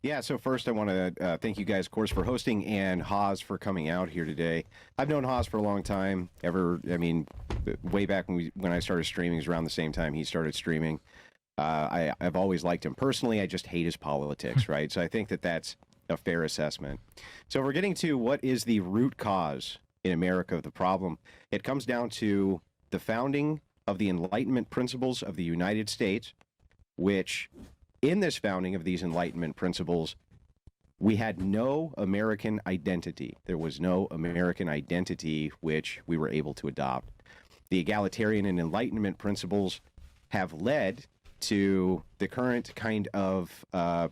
Yeah, so first I want to thank you guys, of course, for hosting and Haas for coming out here today. I've known Haas for a long time. Way back when I started streaming, it was around the same time he started streaming. I've always liked him personally. I just hate his politics, right? So I think that that's a fair assessment. So we're getting to what is the root cause in America of the problem. It comes down to the founding of the Enlightenment principles of the United States, which in this founding of these Enlightenment principles, we had no American identity. There was no American identity which we were able to adopt. The egalitarian and Enlightenment principles have led to the current kind of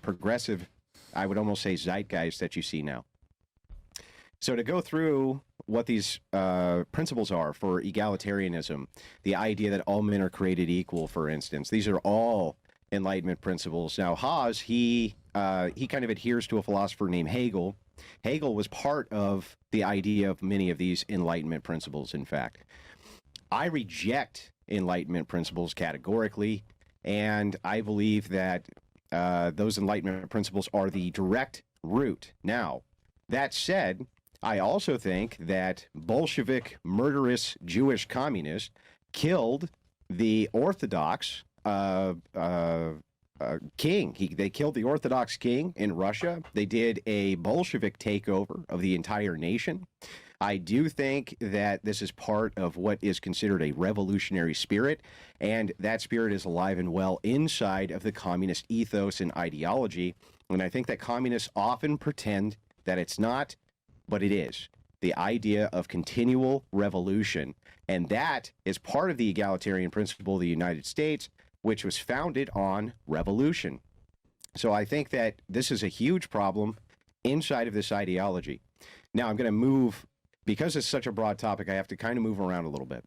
progressive, I would almost say, zeitgeist that you see now. So to go through what these principles are for egalitarianism, the idea that all men are created equal, for instance, these are all Enlightenment principles. Now, Haas, he kind of adheres to a philosopher named Hegel. Hegel was part of the idea of many of these Enlightenment principles, in fact. I reject Enlightenment principles categorically, and I believe that those Enlightenment principles are the direct root. Now, that said, I also think that Bolshevik murderous Jewish communists killed the Orthodox king. They killed the Orthodox king in Russia. They did a Bolshevik takeover of the entire nation. I do think that this is part of what is considered a revolutionary spirit, and that spirit is alive and well inside of the communist ethos and ideology. And I think that communists often pretend that it's not, but it is. The idea of continual revolution. And that is part of the egalitarian principle of the United States, which was founded on revolution. So I think that this is a huge problem inside of this ideology. Now I'm going to move, because it's such a broad topic, I have to kind of move around a little bit.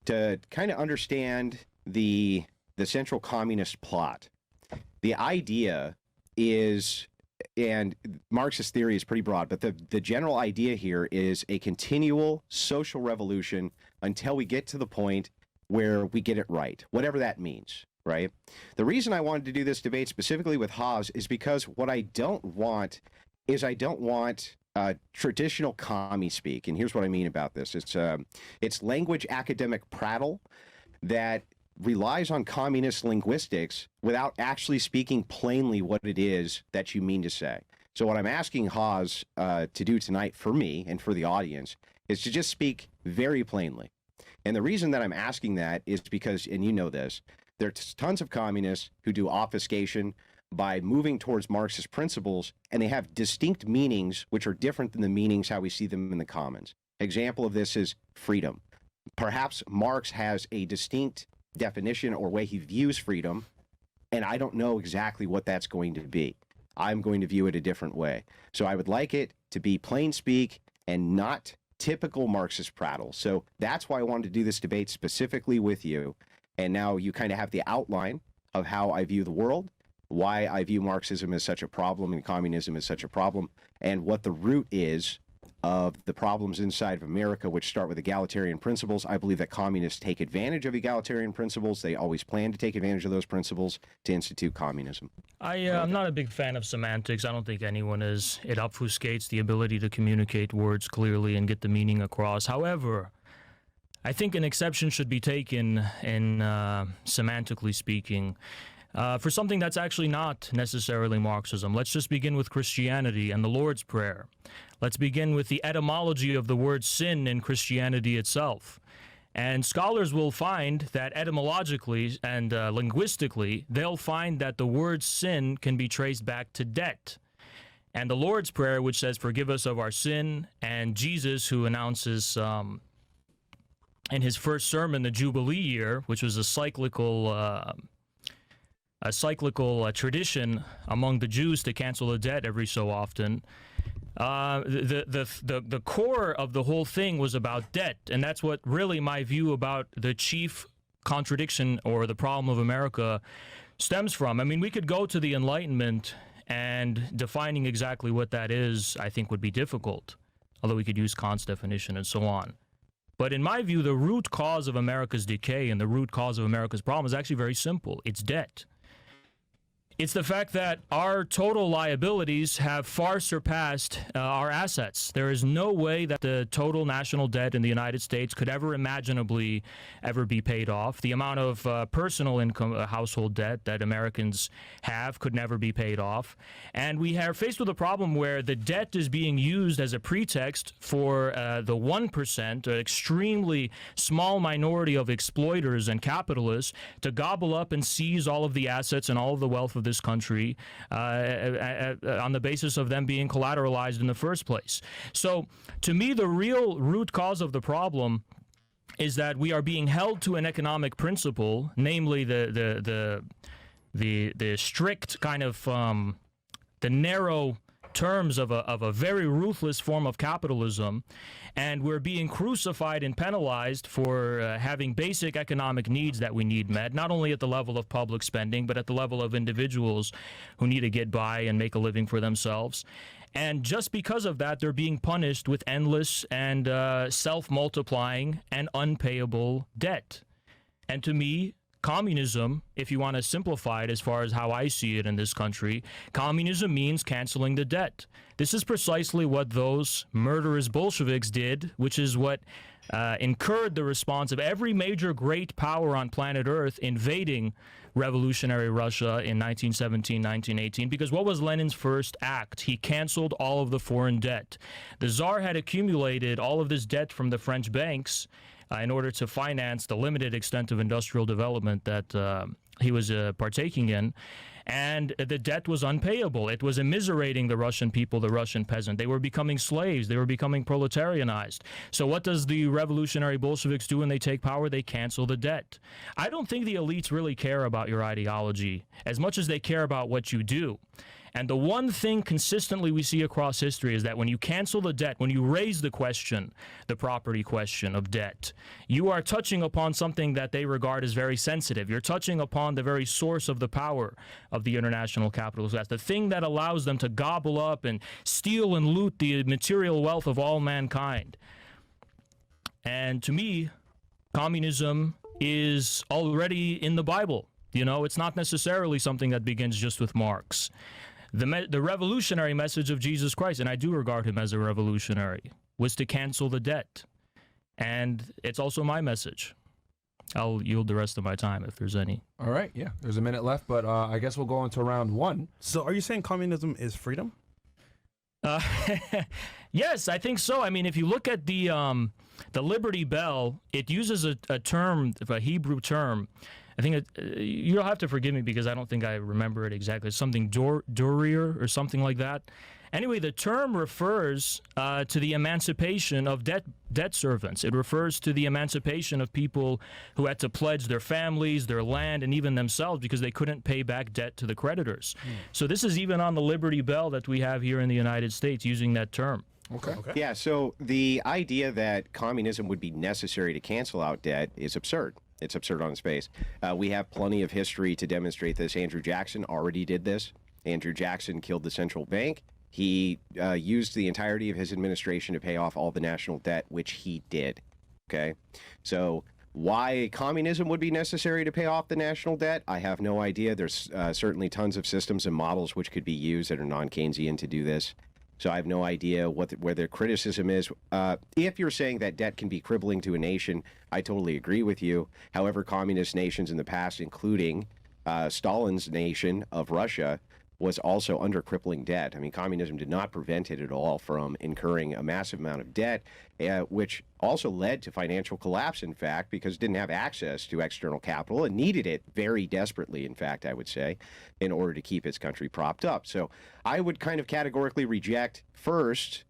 To kind of understand the central communist plot, the idea is, and Marxist theory is pretty broad, but the general idea here is a continual social revolution until we get to the point where we get it right, whatever that means, right? The reason I wanted to do this debate specifically with Haas is because what I don't want is traditional commie speak. And here's what I mean about this. It's language academic prattle that relies on communist linguistics without actually speaking plainly what it is that you mean to say. So what I'm asking Haas to do tonight for me and for the audience is to just speak very plainly. And the reason that I'm asking that is because, and you know this, there's tons of communists who do obfuscation by moving towards Marxist principles, and they have distinct meanings which are different than the meanings how we see them in the commons. Example of this is freedom. Perhaps Marx has a distinct definition or way he views freedom, and I don't know exactly what that's going to be. I'm going to view it a different way. So I would like it to be plain speak and not typical Marxist prattle. So that's why I wanted to do this debate specifically with you. And now you kind of have the outline of how I view the world, why I view Marxism as such a problem and communism as such a problem, and what the root is of the problems inside of America, which start with egalitarian principles. I believe that communists take advantage of egalitarian principles. They always plan to take advantage of those principles to institute communism. I'm not a big fan of semantics. I don't think anyone is. It obfuscates the ability to communicate words clearly and get the meaning across. However, I think an exception should be taken in semantically speaking. For something that's actually not necessarily Marxism. Let's just begin with Christianity and the Lord's Prayer. Let's begin with the etymology of the word sin in Christianity itself. And scholars will find that etymologically and linguistically, they'll find that the word sin can be traced back to debt. And the Lord's Prayer, which says, "Forgive us of our sin," and Jesus, who announces in his first sermon, the Jubilee year, which was a cyclical tradition among the Jews to cancel a debt every so often. The core of the whole thing was about debt, and that's what really my view about the chief contradiction or the problem of America stems from. I mean, we could go to the Enlightenment, and defining exactly what that is, I think, would be difficult, although we could use Kant's definition and so on. But in my view, the root cause of America's decay and the root cause of America's problem is actually very simple. It's debt. It's the fact that our total liabilities have far surpassed our assets. There is no way that the total national debt in the United States could ever imaginably ever be paid off. The amount of personal income, household debt that Americans have could never be paid off. And we are faced with a problem where the debt is being used as a pretext for the 1%, an extremely small minority of exploiters and capitalists, to gobble up and seize all of the assets and all of the wealth of this country on the basis of them being collateralized in the first place. So, to me, the real root cause of the problem is that we are being held to an economic principle, namely the strict kind of the narrow terms of a very ruthless form of capitalism, and we're being crucified and penalized for having basic economic needs that we need met, not only at the level of public spending, but at the level of individuals who need to get by and make a living for themselves. And just because of that, they're being punished with endless and self-multiplying and unpayable debt. And to me, communism, if you want to simplify it as far as how I see it in this country, communism means canceling the debt. This is precisely what those murderous Bolsheviks did, which is what incurred the response of every major great power on planet Earth invading revolutionary Russia in 1917, 1918, because what was Lenin's first act? He canceled all of the foreign debt. The Tsar had accumulated all of this debt from the French banks in order to finance the limited extent of industrial development that he was partaking in. And the debt was unpayable. It was immiserating the Russian people, the Russian peasant. They were becoming slaves. They were becoming proletarianized. So what does the revolutionary Bolsheviks do when they take power? They cancel the debt. I don't think the elites really care about your ideology as much as they care about what you do. And the one thing consistently we see across history is that when you cancel the debt, when you raise the question, the property question of debt, you are touching upon something that they regard as very sensitive. You're touching upon the very source of the power of the international capitalist class, the thing that allows them to gobble up and steal and loot the material wealth of all mankind. And to me, communism is already in the Bible. You know, it's not necessarily something that begins just with Marx. The revolutionary message of Jesus Christ, and I do regard him as a revolutionary, was to cancel the debt. And it's also my message. I'll yield the rest of my time if there's any. All right, yeah, there's a minute left, but I guess we'll go into round one. So are you saying communism is freedom? Yes, I think so. I mean, if you look at the Liberty Bell, it uses a term, a Hebrew term. I think you'll have to forgive me because I don't think I remember it exactly. It's something Durir or something like that. Anyway, the term refers to the emancipation of debt servants. It refers to the emancipation of people who had to pledge their families, their land, and even themselves because they couldn't pay back debt to the creditors. So this is even on the Liberty Bell that we have here in the United States using that term. Okay. Yeah, so the idea that communism would be necessary to cancel out debt is absurd. It's absurd on its face. We have plenty of history to demonstrate this. Andrew Jackson already did this. Andrew Jackson killed the central bank. He used the entirety of his administration to pay off all the national debt, which he did. Okay? So why communism would be necessary to pay off the national debt, I have no idea. There's certainly tons of systems and models which could be used that are non-Keynesian to do this. So I have no idea where their criticism is. If you're saying that debt can be crippling to a nation, I totally agree with you. However, communist nations in the past, including Stalin's nation of Russia, was also under crippling debt. I mean, communism did not prevent it at all from incurring a massive amount of debt, which also led to financial collapse, in fact, because it didn't have access to external capital and needed it very desperately, in fact, I would say, in order to keep its country propped up. So I would kind of categorically reject first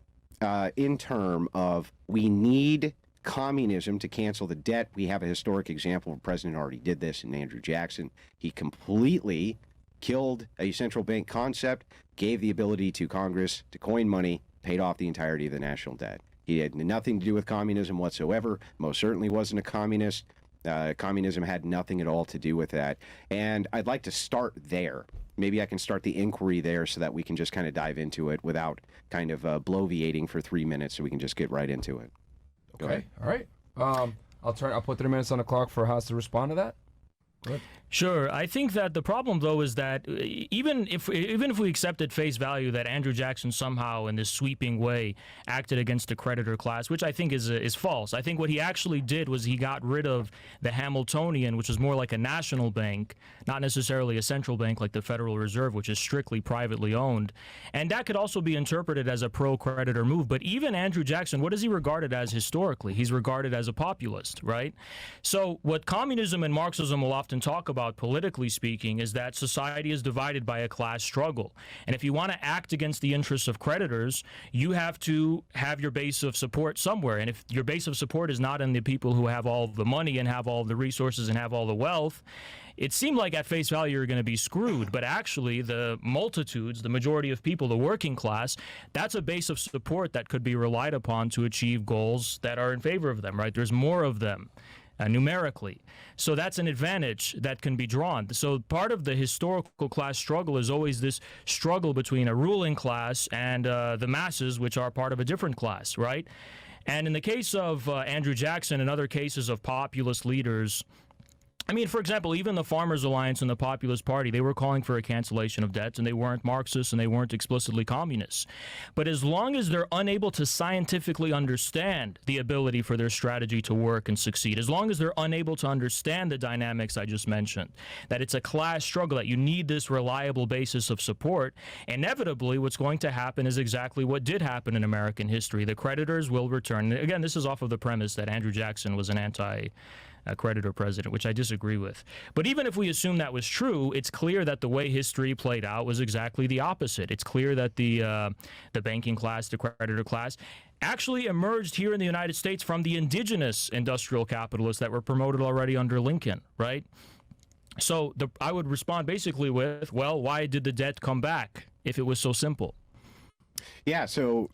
in term of we need communism to cancel the debt. We have a historic example of a president already did this in Andrew Jackson. He completely killed a central bank concept, gave the ability to Congress to coin money, paid off the entirety of the national debt. He had nothing to do with communism whatsoever, most certainly wasn't a communist. Communism had nothing at all to do with that. And I'd like to start there. Maybe I can start the inquiry there so that we can just kind of dive into it without kind of bloviating for 3 minutes so we can just get right into it. Okay, all right. I'll put 3 minutes on the clock for Haas to respond to that. Go ahead. Sure. I think that the problem, though, is that even if we accept at face value that Andrew Jackson somehow, in this sweeping way, acted against the creditor class, which I think is false. I think what he actually did was he got rid of the Hamiltonian, which is more like a national bank, not necessarily a central bank like the Federal Reserve, which is strictly privately owned. And that could also be interpreted as a pro-creditor move. But even Andrew Jackson, what is he regarded as historically? He's regarded as a populist, right? So what communism and Marxism will often talk about, politically speaking, is that society is divided by a class struggle. And if you want to act against the interests of creditors, you have to have your base of support somewhere. And if your base of support is not in the people who have all the money and have all the resources and have all the wealth, it seemed like at face value you're going to be screwed. But actually, the multitudes, the majority of people, the working class, that's a base of support that could be relied upon to achieve goals that are in favor of them, right? There's more of them. Numerically. So that's an advantage that can be drawn. So part of the historical class struggle is always this struggle between a ruling class and the masses, which are part of a different class, right? And in the case of Andrew Jackson and other cases of populist leaders, I mean, for example, even the Farmers Alliance and the Populist Party, they were calling for a cancellation of debts, and they weren't Marxists and they weren't explicitly communists. But as long as they're unable to scientifically understand the ability for their strategy to work and succeed, as long as they're unable to understand the dynamics I just mentioned, that it's a class struggle, that you need this reliable basis of support, inevitably what's going to happen is exactly what did happen in American history. The creditors will return. Again, this is off of the premise that Andrew Jackson was an creditor president, which I disagree with. But even if we assume that was true, it's clear that the way history played out was exactly the opposite. It's clear that the banking class, the creditor class, actually emerged here in the United States from the indigenous industrial capitalists that were promoted already under Lincoln, right? So I would respond basically with, well, why did the debt come back if it was so simple? Yeah, so...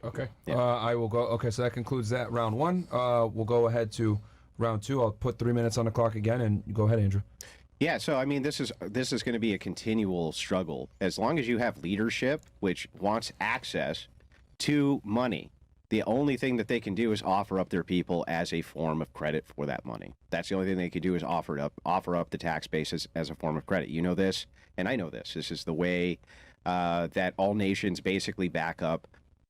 Okay. Yeah. I will go. Okay, so that concludes that round one. We'll go ahead to round two. I'll put 3 minutes on the clock again, and go ahead, Andrew. Yeah, so I mean, this is going to be a continual struggle. As long as you have leadership which wants access to money, the only thing that they can do is offer up their people as a form of credit for that money. That's the only thing they could do, is offer up the tax base as a form of credit. You know this, and I know this. This is the way that all nations basically back up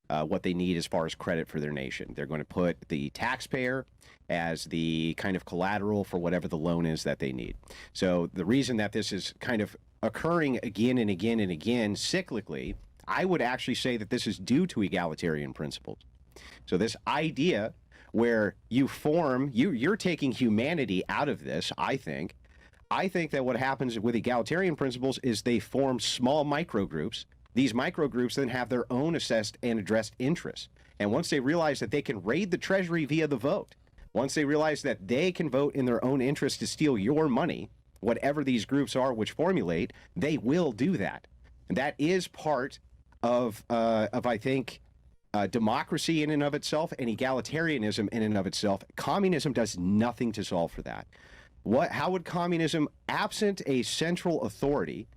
what they need as far as credit for their nation. They're going to put the taxpayer as the kind of collateral for whatever the loan is that they need. So the reason that this is kind of occurring again and again and again cyclically, I would actually say that this is due to egalitarian principles. So this idea where you're taking humanity out of this, I think that what happens with egalitarian principles is they form small microgroups. These microgroups then have their own assessed and addressed interests. And once they realize that they can raid the treasury via the vote, once they realize that they can vote in their own interest to steal your money, whatever these groups are which formulate, they will do that. And that is part of I think, democracy in and of itself and egalitarianism in and of itself. Communism does nothing to solve for that. How would communism, absent a central authority,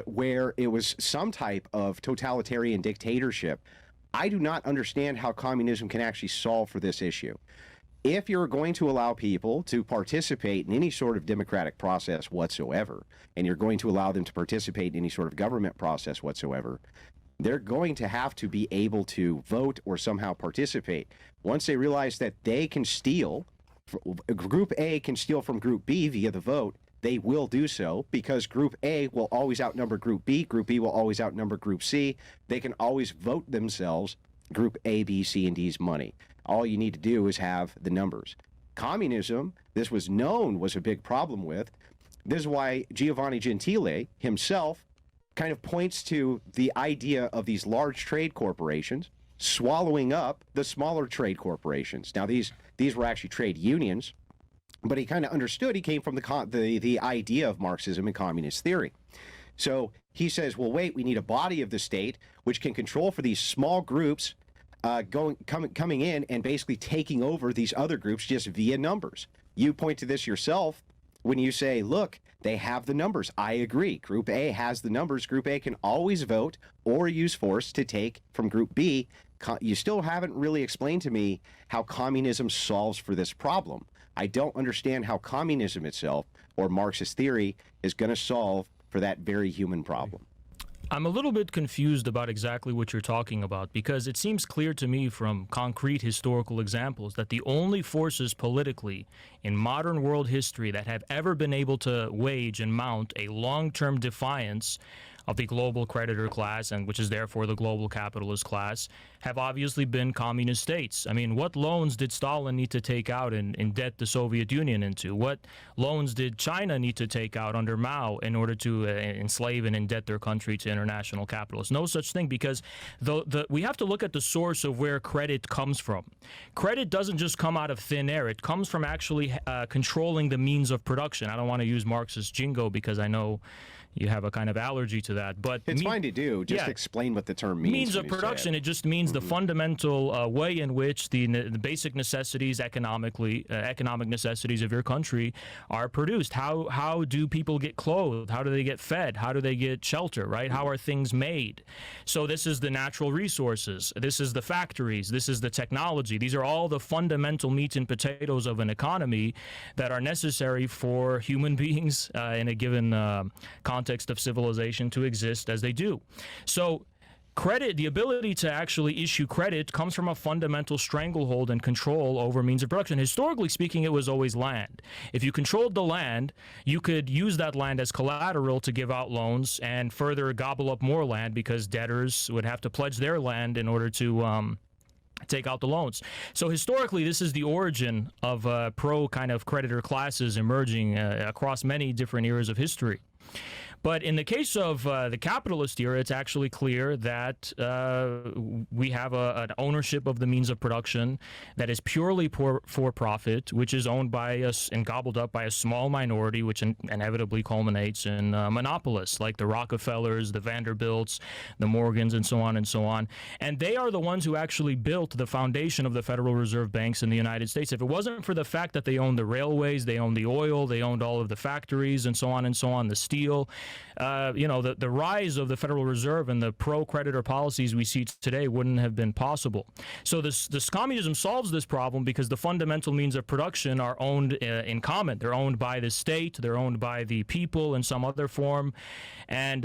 where it was some type of totalitarian dictatorship, I do not understand how communism can actually solve for this issue. If you're going to allow people to participate in any sort of democratic process whatsoever, and you're going to allow them to participate in any sort of government process whatsoever, they're going to have to be able to vote or somehow participate. Once they realize that they can steal, Group A can steal from Group B via the vote, they will do so, because Group A will always outnumber Group B will always outnumber Group C. They can always vote themselves Group A, B, C, and D's money. All you need to do is have the numbers. Communism, this was known, was a big problem with. This is why Giovanni Gentile himself kind of points to the idea of these large trade corporations swallowing up the smaller trade corporations. Now, these were actually trade unions, but he kind of understood. He came from the idea of Marxism and communist theory. So he says, well, wait, we need a body of the state which can control for these small groups coming in and basically taking over these other groups just via numbers. You point to this yourself when you say, look, they have the numbers. I agree. Group A has the numbers. Group A can always vote or use force to take from Group B. You still haven't really explained to me how communism solves for this problem. I don't understand how communism itself or Marxist theory is going to solve for that very human problem. I'm a little bit confused about exactly what you're talking about, because it seems clear to me from concrete historical examples that the only forces politically in modern world history that have ever been able to wage and mount a long-term defiance of the global creditor class, and which is therefore the global capitalist class, have obviously been communist states. I mean, what loans did Stalin need to take out and debt the Soviet Union into? What loans did China need to take out under Mao in order to enslave and indebt their country to international capitalists? No such thing, because we have to look at the source of where credit comes from. Credit doesn't just come out of thin air. It comes from actually controlling the means of production. I don't want to use Marxist jingo because I know you have a kind of allergy to that, but it's fine to do. Just explain what the term means. Means of production. It just means the fundamental way in which the basic necessities, economic necessities of your country are produced. How do people get clothed? How do they get fed? How do they get shelter? Right? How are things made? So this is the natural resources. This is the factories. This is the technology. These are all the fundamental meat and potatoes of an economy that are necessary for human beings in a given context of civilization to exist as they do. So credit, the ability to actually issue credit, comes from a fundamental stranglehold and control over means of production. Historically speaking, it was always land. If you controlled the land, you could use that land as collateral to give out loans and further gobble up more land, because debtors would have to pledge their land in order to take out the loans. So historically, this is the origin of pro kind of creditor classes emerging across many different eras of history. But in the case of the capitalist era, it's actually clear that we have an ownership of the means of production that is purely for profit, which is owned by us and gobbled up by a small minority, which inevitably culminates in monopolists like the Rockefellers, the Vanderbilts, the Morgans, and so on and so on. And they are the ones who actually built the foundation of the Federal Reserve banks in the United States. If it wasn't for the fact that they owned the railways, they owned the oil, they owned all of the factories, and so on, the steel, the rise of the Federal Reserve and the pro-creditor policies we see today wouldn't have been possible. So this communism solves this problem because the fundamental means of production are owned in common. They're owned by the state, they're owned by the people in some other form, and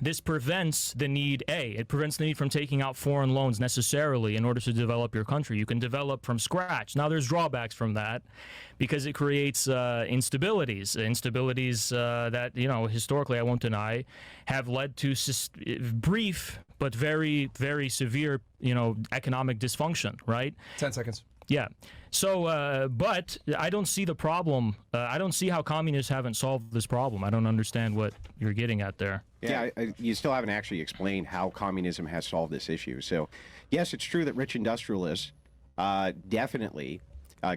this prevents the need, it prevents the need from taking out foreign loans necessarily in order to develop your country. You can develop from scratch. Now, there's drawbacks from that because it creates instabilities that, historically, I won't deny, have led to brief but very, very severe, economic dysfunction, right? 10 seconds. Yeah. So, but I don't see the problem. I don't see how communists haven't solved this problem. I don't understand what you're getting at there. Yeah, you still haven't actually explained how communism has solved this issue. So, yes, it's true that rich industrialists definitely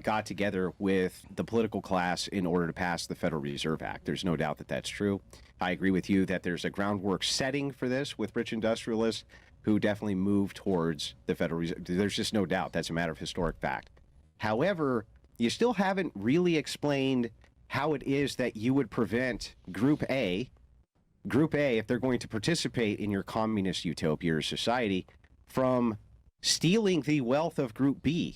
got together with the political class in order to pass the Federal Reserve Act. There's no doubt that that's true. I agree with you that there's a groundwork setting for this with rich industrialists who definitely moved towards the Federal Reserve. There's just no doubt. That's a matter of historic fact. However, you still haven't really explained how it is that you would prevent Group A, if they're going to participate in your communist utopia or society, from stealing the wealth of Group B,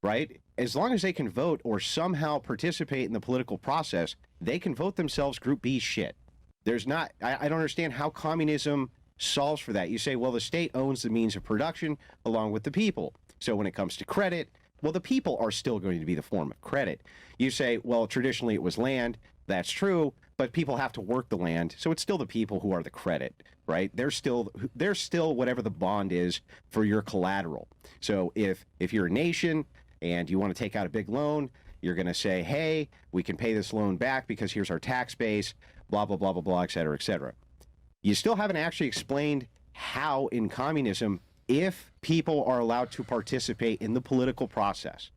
right? As long as they can vote or somehow participate in the political process, they can vote themselves Group B shit. There's not, I don't understand how communism solves for that. You say, well, the state owns the means of production along with the people. So when it comes to credit, well, the people are still going to be the form of credit. You say, well, traditionally it was land. That's true, but people have to work the land. So it's still the people who are the credit, right? They're still whatever the bond is for your collateral. So if you're a nation and you want to take out a big loan, you're going to say, hey, we can pay this loan back because here's our tax base, blah, blah, blah, blah, blah, et cetera, et cetera. You still haven't actually explained how in communism, if people are allowed to participate in the political process,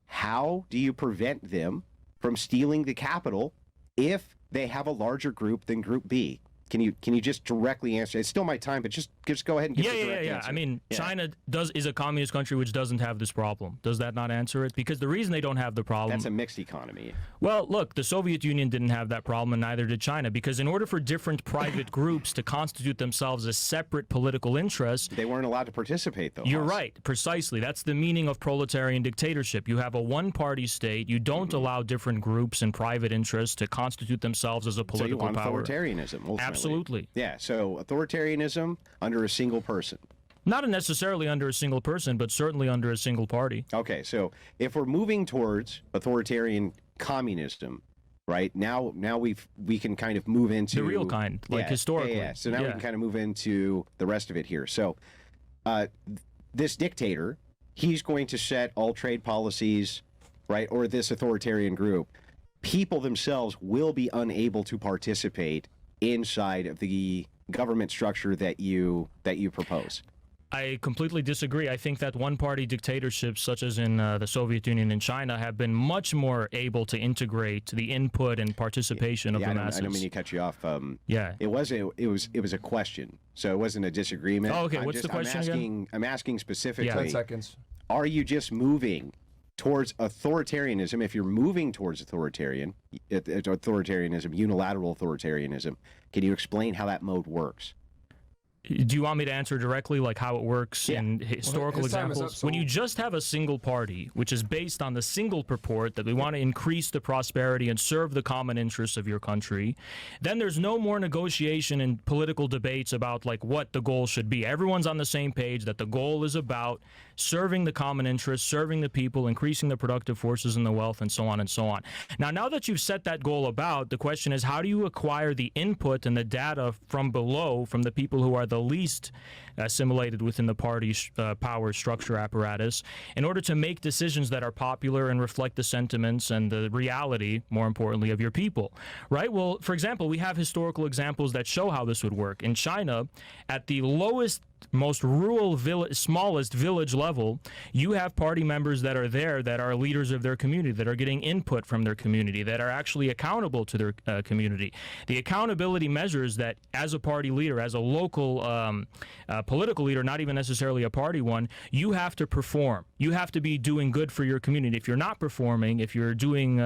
how do you prevent them from stealing the capital if they have a larger group than Group B? Can you just directly answer? It's still my time, but just just go ahead and give the Yeah. direct answer. I mean, Yeah. China is a communist country which doesn't have this problem. Does that not answer it? Because the reason they don't have the problem. That's a mixed economy. Well, look, the Soviet Union didn't have that problem, and neither did China. Because in order for different private groups to constitute themselves as separate political interests, They weren't allowed to participate, though. you're Hans. right, precisely. That's the meaning of proletarian dictatorship. You have a one-party state. You don't allow different groups and private interests to constitute themselves as a So you political want power. authoritarianism, ultimately. Absolutely. Yeah, so authoritarianism under a single person. Not necessarily under a single person, but certainly under a single party. Okay, so if we're moving towards authoritarian communism, right, now we can kind of move into The real kind, like historically. Yeah. So now we can kind of move into the rest of it here. So this dictator, he's going to set all trade policies, right, or this authoritarian group. People themselves will be unable to participate inside of the government structure that you propose. I completely disagree. I think that one-party dictatorships, such as in the Soviet Union and China, have been much more able to integrate the input and participation of the masses. I don't mean to cut you off. Yeah. It was a question, so it wasn't a disagreement. Oh, okay. What's the question again? I'm asking specifically. 10 seconds. Are you just moving towards authoritarianism? If you're moving towards authoritarianism, unilateral authoritarianism, can you explain how that mode works? Do you want me to answer directly, like how it works in historical his time is examples? up, so- When you just have a single party, which is based on the single purport that we want to increase the prosperity and serve the common interests of your country, then there's no more negotiation and political debates about like what the goal should be. Everyone's on the same page that the goal is about serving the common interests, serving the people, increasing the productive forces and the wealth, and so on and so on. Now that you've set that goal about, the question is, how do you acquire the input and the data from below, from the people who are the least assimilated within the party's power structure apparatus, in order to make decisions that are popular and reflect the sentiments and the reality, more importantly, of your people, right? Well, for example, we have historical examples that show how this would work. In China, at the lowest, most rural, smallest village level, you have party members that are there that are leaders of their community, that are getting input from their community, that are actually accountable to their community. The accountability measures that as a party leader, as a local political leader, not even necessarily a party one, you have to perform. You have to be doing good for your community. If you're not performing, if you're doing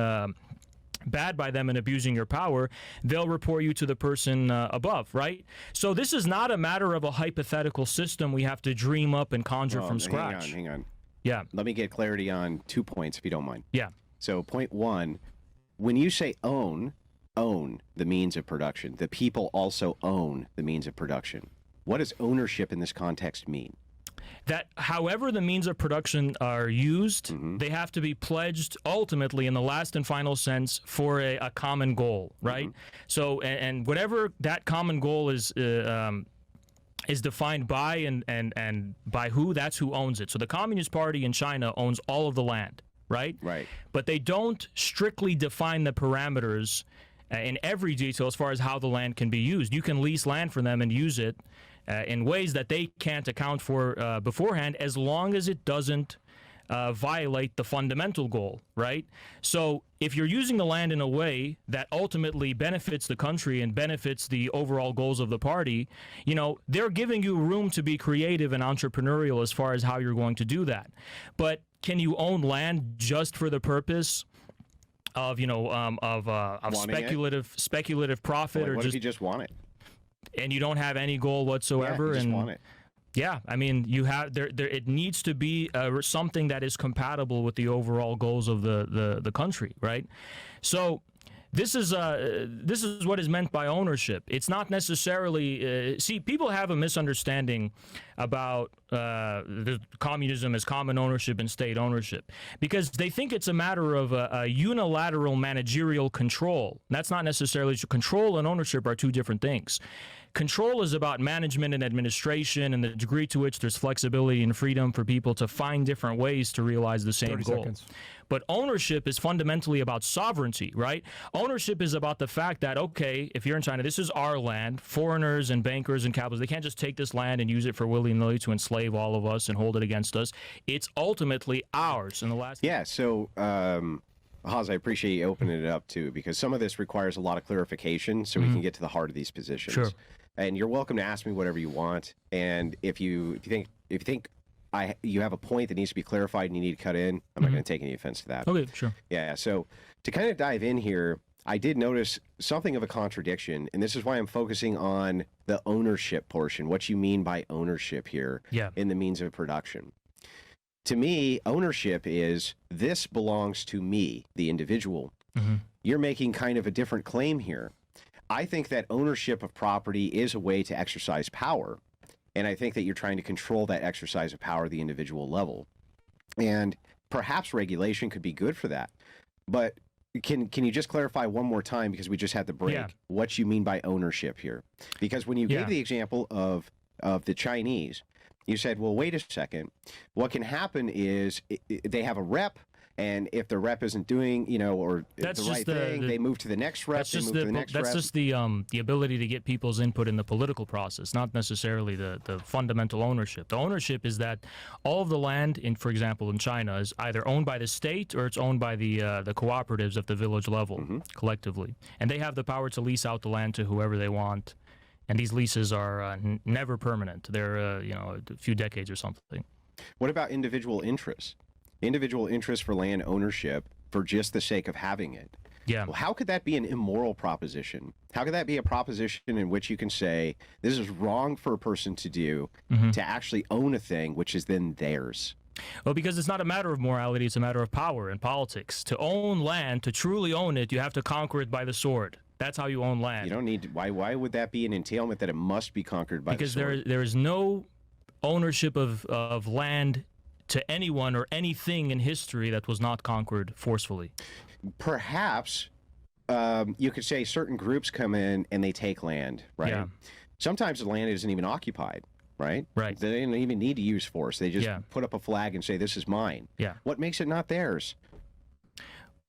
bad by them and abusing your power, they'll report you to the person above, right? So this is not a matter of a hypothetical system we have to dream up and conjure from scratch. Hang on. Yeah. Let me get clarity on 2 points, if you don't mind. Yeah. So point one, when you say own the means of production, the people also own the means of production. What does ownership in this context mean? That however the means of production are used, they have to be pledged ultimately in the last and final sense for a common goal, right? So, and whatever that common goal is defined by and by who, that's who owns it. So the Communist Party in China owns all of the land, right? Right. But they don't strictly define the parameters in every detail as far as how the land can be used. You can lease land for them and use it in ways that they can't account for beforehand, as long as it doesn't violate the fundamental goal, right? So if you're using the land in a way that ultimately benefits the country and benefits the overall goals of the party, you know, they're giving you room to be creative and entrepreneurial as far as how you're going to do that. But can you own land just for the purpose of, you know, of speculative profit, Like, or what just if you just want it? and you don't have any goal whatsoever? Yeah, you just and want it. yeah, I mean, you have there. It needs to be something that is compatible with the overall goals of the country, right? So this is what is meant by ownership. It's not necessarily see, people have a misunderstanding about the communism as common ownership and state ownership, because they think it's a matter of a unilateral managerial control. That's not necessarily true. Control and ownership are two different things. Control is about management and administration and the degree to which there's flexibility and freedom for people to find different ways to realize the same 30 goal. seconds. But ownership is fundamentally about sovereignty, right? Ownership is about the fact that, okay, if you're in China, this is our land. Foreigners and bankers and capitalists, they can't just take this land and use it for willy-nilly to enslave all of us and hold it against us. It's ultimately ours. In the last Yeah, so Haz, I appreciate you opening it up too, because some of this requires a lot of clarification so we can get to the heart of these positions. Sure. and you're welcome to ask me whatever you want. And if you think you have a point that needs to be clarified and you need to cut in, I'm not going to take any offense to that. Okay, sure. Yeah. So to kind of dive in here, I did notice something of a contradiction, and this is why I'm focusing on the ownership portion. What you mean by ownership here in the means of production. To me, ownership is this belongs to me, the individual. You're making kind of a different claim here. I think that ownership of property is a way to exercise power. And I think that you're trying to control that exercise of power at the individual level. And perhaps regulation could be good for that. But can you just clarify one more time, because we just had the break, what you mean by ownership here? Because when you gave the example of the Chinese, you said, well, wait a second. What can happen is they have a rep, and if the rep isn't doing, or that's the right thing, they move to the next rep. That's just the ability to get people's input in the political process, not necessarily the fundamental ownership. The ownership is that all of the land, for example, in China, is either owned by the state or it's owned by the cooperatives at the village level collectively, and they have the power to lease out the land to whoever they want. And these leases are never permanent. They're a few decades or something. What about individual interests? Individual interest for land ownership for just the sake of having it. Yeah. Well, how could that be an immoral proposition? How could that be a proposition in which you can say this is wrong for a person to do, to actually own a thing which is then theirs? Well, because it's not a matter of morality, it's a matter of power and politics. To own land, to truly own it, you have to conquer it by the sword. That's how you own land. You don't need to, why would that be an entailment that it must be conquered by the sword? Because there is no ownership of land to anyone or anything in history that was not conquered forcefully. Perhaps you could say certain groups come in and they take land, right? Yeah. Sometimes the land isn't even occupied, right? Right. They don't even need to use force. They just put up a flag and say, this is mine. Yeah. What makes it not theirs?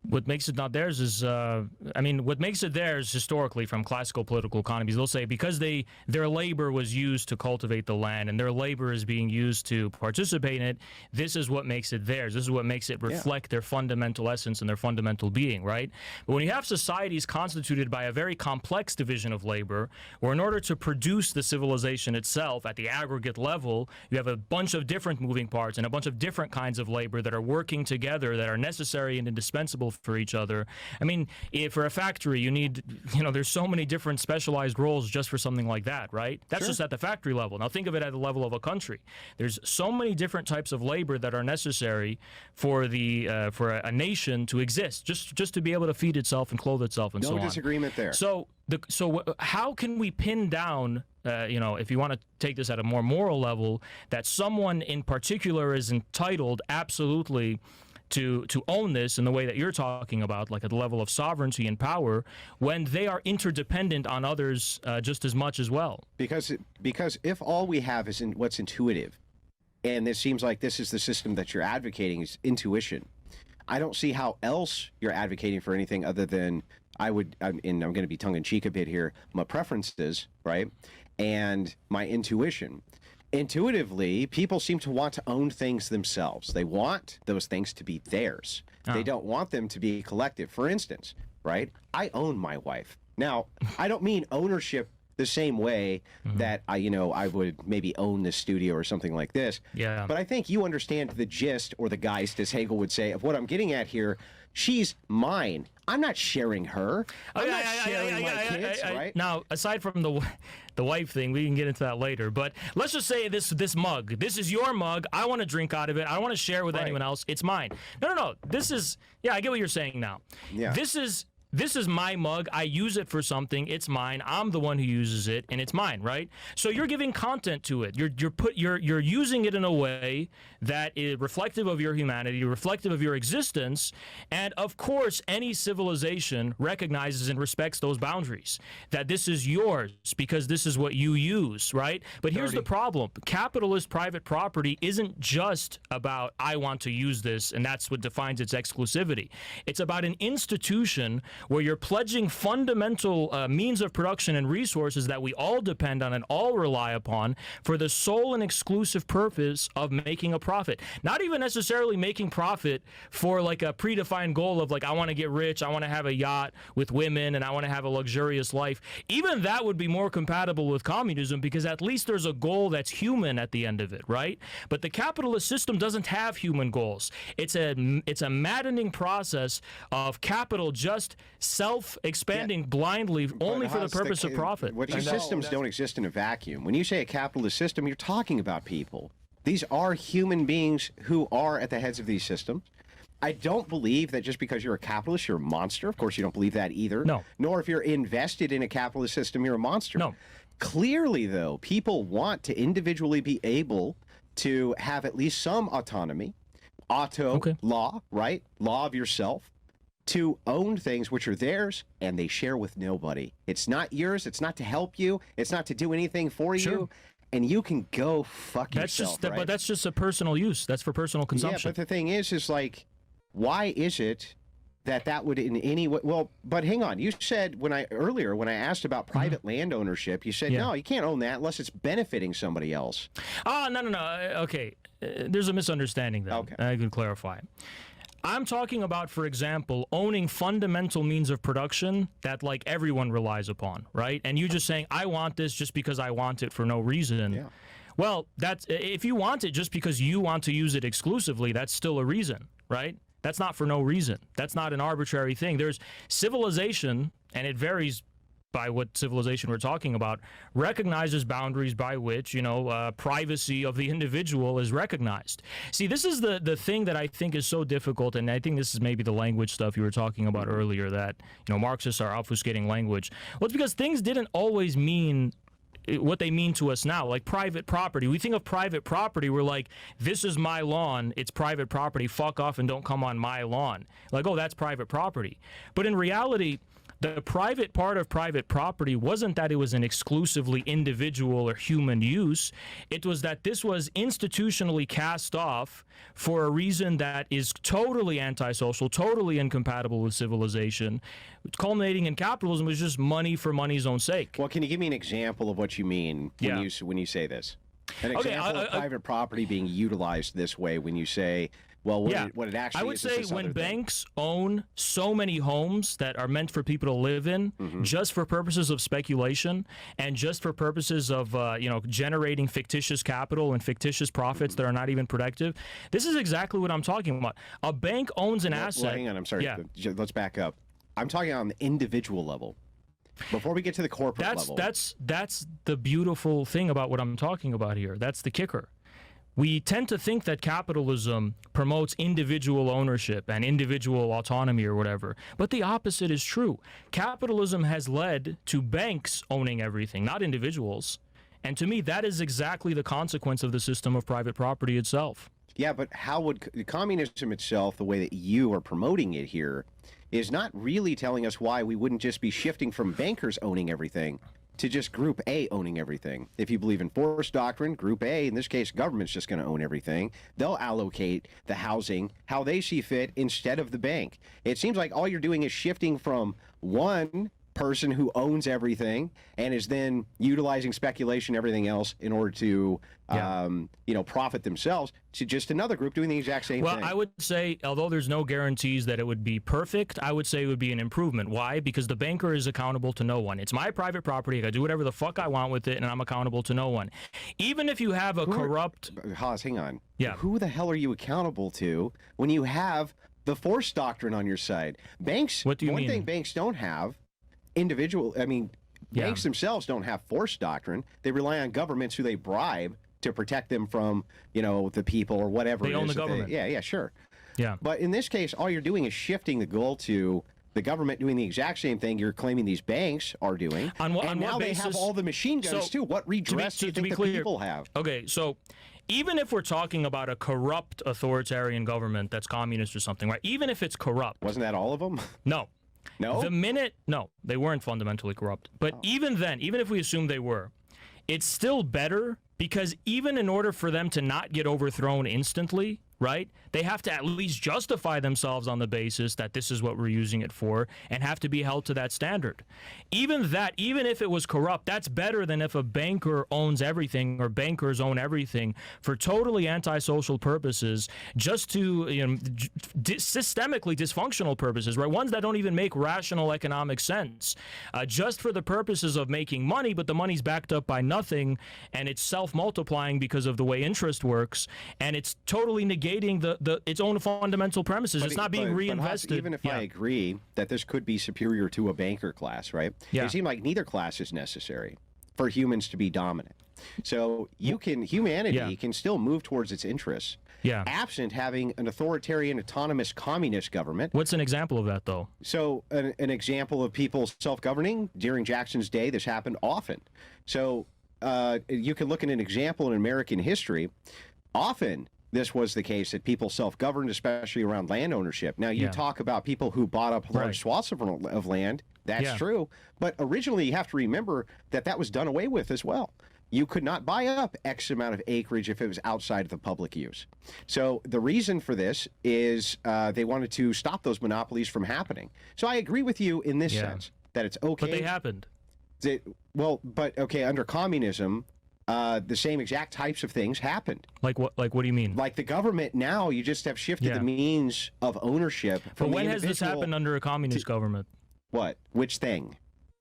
What makes it not theirs is, what makes it theirs historically from classical political economies, they'll say because their labor was used to cultivate the land and their labor is being used to participate in it, this is what makes it theirs. This is what makes it reflect their fundamental essence and their fundamental being, right? But when you have societies constituted by a very complex division of labor, where in order to produce the civilization itself at the aggregate level, you have a bunch of different moving parts and a bunch of different kinds of labor that are working together, that are necessary and indispensable for each other. I mean, if for a factory, you need, there's so many different specialized roles just for something like that, right? That's just at the factory level. Now think of it at the level of a country. There's so many different types of labor that are necessary for a nation to exist, just to be able to feed itself and clothe itself and so on. No disagreement there. So how can we pin down, if you want to take this at a more moral level, that someone in particular is entitled absolutely to own this in the way that you're talking about, like at the level of sovereignty and power, when they are interdependent on others just as much as well? Because if all we have is what's intuitive, and it seems like this is the system that you're advocating is intuition, I don't see how else you're advocating for anything other than and I'm going to be tongue-in-cheek a bit here, my preferences, right, and my intuition. Intuitively, people seem to want to own things themselves. They want those things to be theirs. They don't want them to be collective. For instance, right, I own my wife. Now, I don't mean ownership the same way that I would maybe own this studio or something like this. Yeah. But I think you understand the gist, or the geist, as Hegel would say, of what I'm getting at here. She's mine. I'm not sharing her. I'm not sharing my kids, right? Now, aside from the wife thing, we can get into that later. But let's just say this mug. This is your mug. I want to drink out of it. I don't want to share with anyone else. It's mine. No. This is, I get what you're saying now. Yeah. This is my mug. I use it for something. It's mine. I'm the one who uses it, and it's mine, right? So you're giving content to it. You're using it in a way that is reflective of your humanity, reflective of your existence, and of course, any civilization recognizes and respects those boundaries. That this is yours because this is what you use, right? But here's the problem: capitalist private property isn't just about I want to use this, and that's what defines its exclusivity. It's about an institution where you're pledging fundamental means of production and resources that we all depend on and all rely upon for the sole and exclusive purpose of making a profit. Not even necessarily making profit for like a predefined goal of like, I want to get rich, I want to have a yacht with women, and I want to have a luxurious life. Even that would be more compatible with communism, because at least there's a goal that's human at the end of it, right? But the capitalist system doesn't have human goals. It's a maddening process of capital just self-expanding blindly only for the purpose of profit. What your systems don't exist in a vacuum. When you say a capitalist system, you're talking about people. These are human beings who are at the heads of these systems. I don't believe that just because you're a capitalist, you're a monster. Of course, you don't believe that either. No. Nor if you're invested in a capitalist system, you're a monster. No. Clearly, though, people want to individually be able to have at least some autonomy, law, right? Law of yourself, to own things which are theirs and they share with nobody. It's not yours. It's not to help you. It's not to do anything for you. And you can go fuck yourself, right? But that's just a personal use. That's for personal consumption. Yeah, but the thing is like, why is it that would in any way? Well, but hang on. You said when I asked about private land ownership, you said no, you can't own that unless it's benefiting somebody else. Oh, no. Okay, there's a misunderstanding there. Okay, I could clarify. I'm talking about, for example, owning fundamental means of production that like everyone relies upon, right? And you just saying, I want this just because I want it for no reason. Yeah. Well, that's if you want it just because you want to use it exclusively, that's still a reason, right? That's not for no reason. That's not an arbitrary thing. There's civilization, and it varies by what civilization we're talking about, recognizes boundaries by which, privacy of the individual is recognized. See, this is the thing that I think is so difficult, and I think this is maybe the language stuff you were talking about earlier, that, Marxists are obfuscating language. Well, it's because things didn't always mean what they mean to us now, like private property. We think of private property, we're like, this is my lawn, it's private property, fuck off and don't come on my lawn. Like, oh, that's private property. But in reality, the private part of private property wasn't that it was an exclusively individual or human use. It was that this was institutionally cast off for a reason that is totally antisocial, totally incompatible with civilization. Culminating in capitalism was just money for money's own sake. Well, can you give me an example of what you mean when you say this? An example of private property being utilized this way when you say, well, what it actually is. I would say when banks own so many homes that are meant for people to live in, just for purposes of speculation and just for purposes of generating fictitious capital and fictitious profits that are not even productive. This is exactly what I'm talking about. A bank owns an asset. Well, hang on, I'm sorry. Yeah. Let's back up. I'm talking on the individual level. Before we get to the corporate level. That's the beautiful thing about what I'm talking about here. That's the kicker. We tend to think that capitalism promotes individual ownership and individual autonomy or whatever, but the opposite is true. Capitalism has led to banks owning everything, not individuals. And to me, that is exactly the consequence of the system of private property itself. Yeah, but how would communism itself, the way that you are promoting it here, is not really telling us why we wouldn't just be shifting from bankers owning everything to just Group A owning everything. If you believe in force doctrine, Group A, in this case, government's just going to own everything. They'll allocate the housing how they see fit instead of the bank. It seems like all you're doing is shifting from one person who owns everything and is then utilizing speculation, everything else in order to, profit themselves, to just another group doing the exact same thing. Well, I would say, although there's no guarantees that it would be perfect, I would say it would be an improvement. Why? Because the banker is accountable to no one. It's my private property. I can do whatever the fuck I want with it, and I'm accountable to no one. Even if you have a corrupt... Haas, hang on. Yeah. Who the hell are you accountable to when you have the force doctrine on your side? Banks... What do you mean? One thing banks don't have... banks themselves don't have force doctrine. They rely on governments who they bribe to protect them from, the people or whatever. They own the government. Yeah, sure. Yeah. But in this case, all you're doing is shifting the goal to the government doing the exact same thing you're claiming these banks are doing. On what now basis? They have all the machine guns too. What redress do you think the people have? Okay, so even if we're talking about a corrupt authoritarian government that's communist or something, right? Even if it's corrupt. Wasn't that all of them? No. No? No, they weren't fundamentally corrupt. But even then, even if we assume they were, it's still better because even in order for them to not get overthrown instantly, right? They have to at least justify themselves on the basis that this is what we're using it for and have to be held to that standard. Even if it was corrupt, that's better than if a banker owns everything or bankers own everything for totally antisocial purposes, just to, systemically dysfunctional purposes, right? Ones that don't even make rational economic sense, just for the purposes of making money, but the money's backed up by nothing and it's self-multiplying because of the way interest works, and it's totally negating its own fundamental premises. It's not being reinvested. Even if I agree that this could be superior to a banker class, right? Yeah. It seems like neither class is necessary for humans to be dominant. So humanity can still move towards its interests, absent having an authoritarian, autonomous, communist government. What's an example of that, though? So an example of people self-governing during Jackson's day, this happened often. So you can look at an example in American history. Often this was the case, that people self-governed, especially around land ownership. Now, you talk about people who bought up large swaths of land. That's true. But originally, you have to remember that was done away with as well. You could not buy up X amount of acreage if it was outside of the public use. So the reason for this is they wanted to stop those monopolies from happening. So I agree with you in this sense, that it's okay. But they happened. Under communism, the same exact types of things happened. Like what? Like what do you mean? Like the government now, you just have shifted the means of ownership. But when has this happened under a communist government? What? Which thing?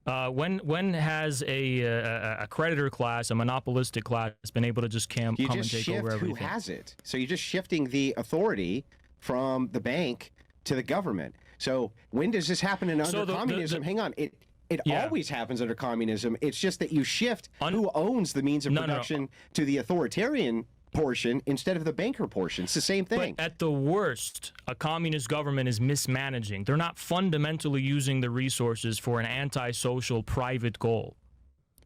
When has a creditor class, a monopolistic class, been able to just come and take over everything? Who has it? So you're just shifting the authority from the bank to the government. So when does this happen under communism? Hang on. It always happens under communism. It's just that you shift who owns the means of production to the authoritarian portion instead of the banker portion. It's the same thing. But at the worst, a communist government is mismanaging. They're not fundamentally using the resources for an antisocial private goal.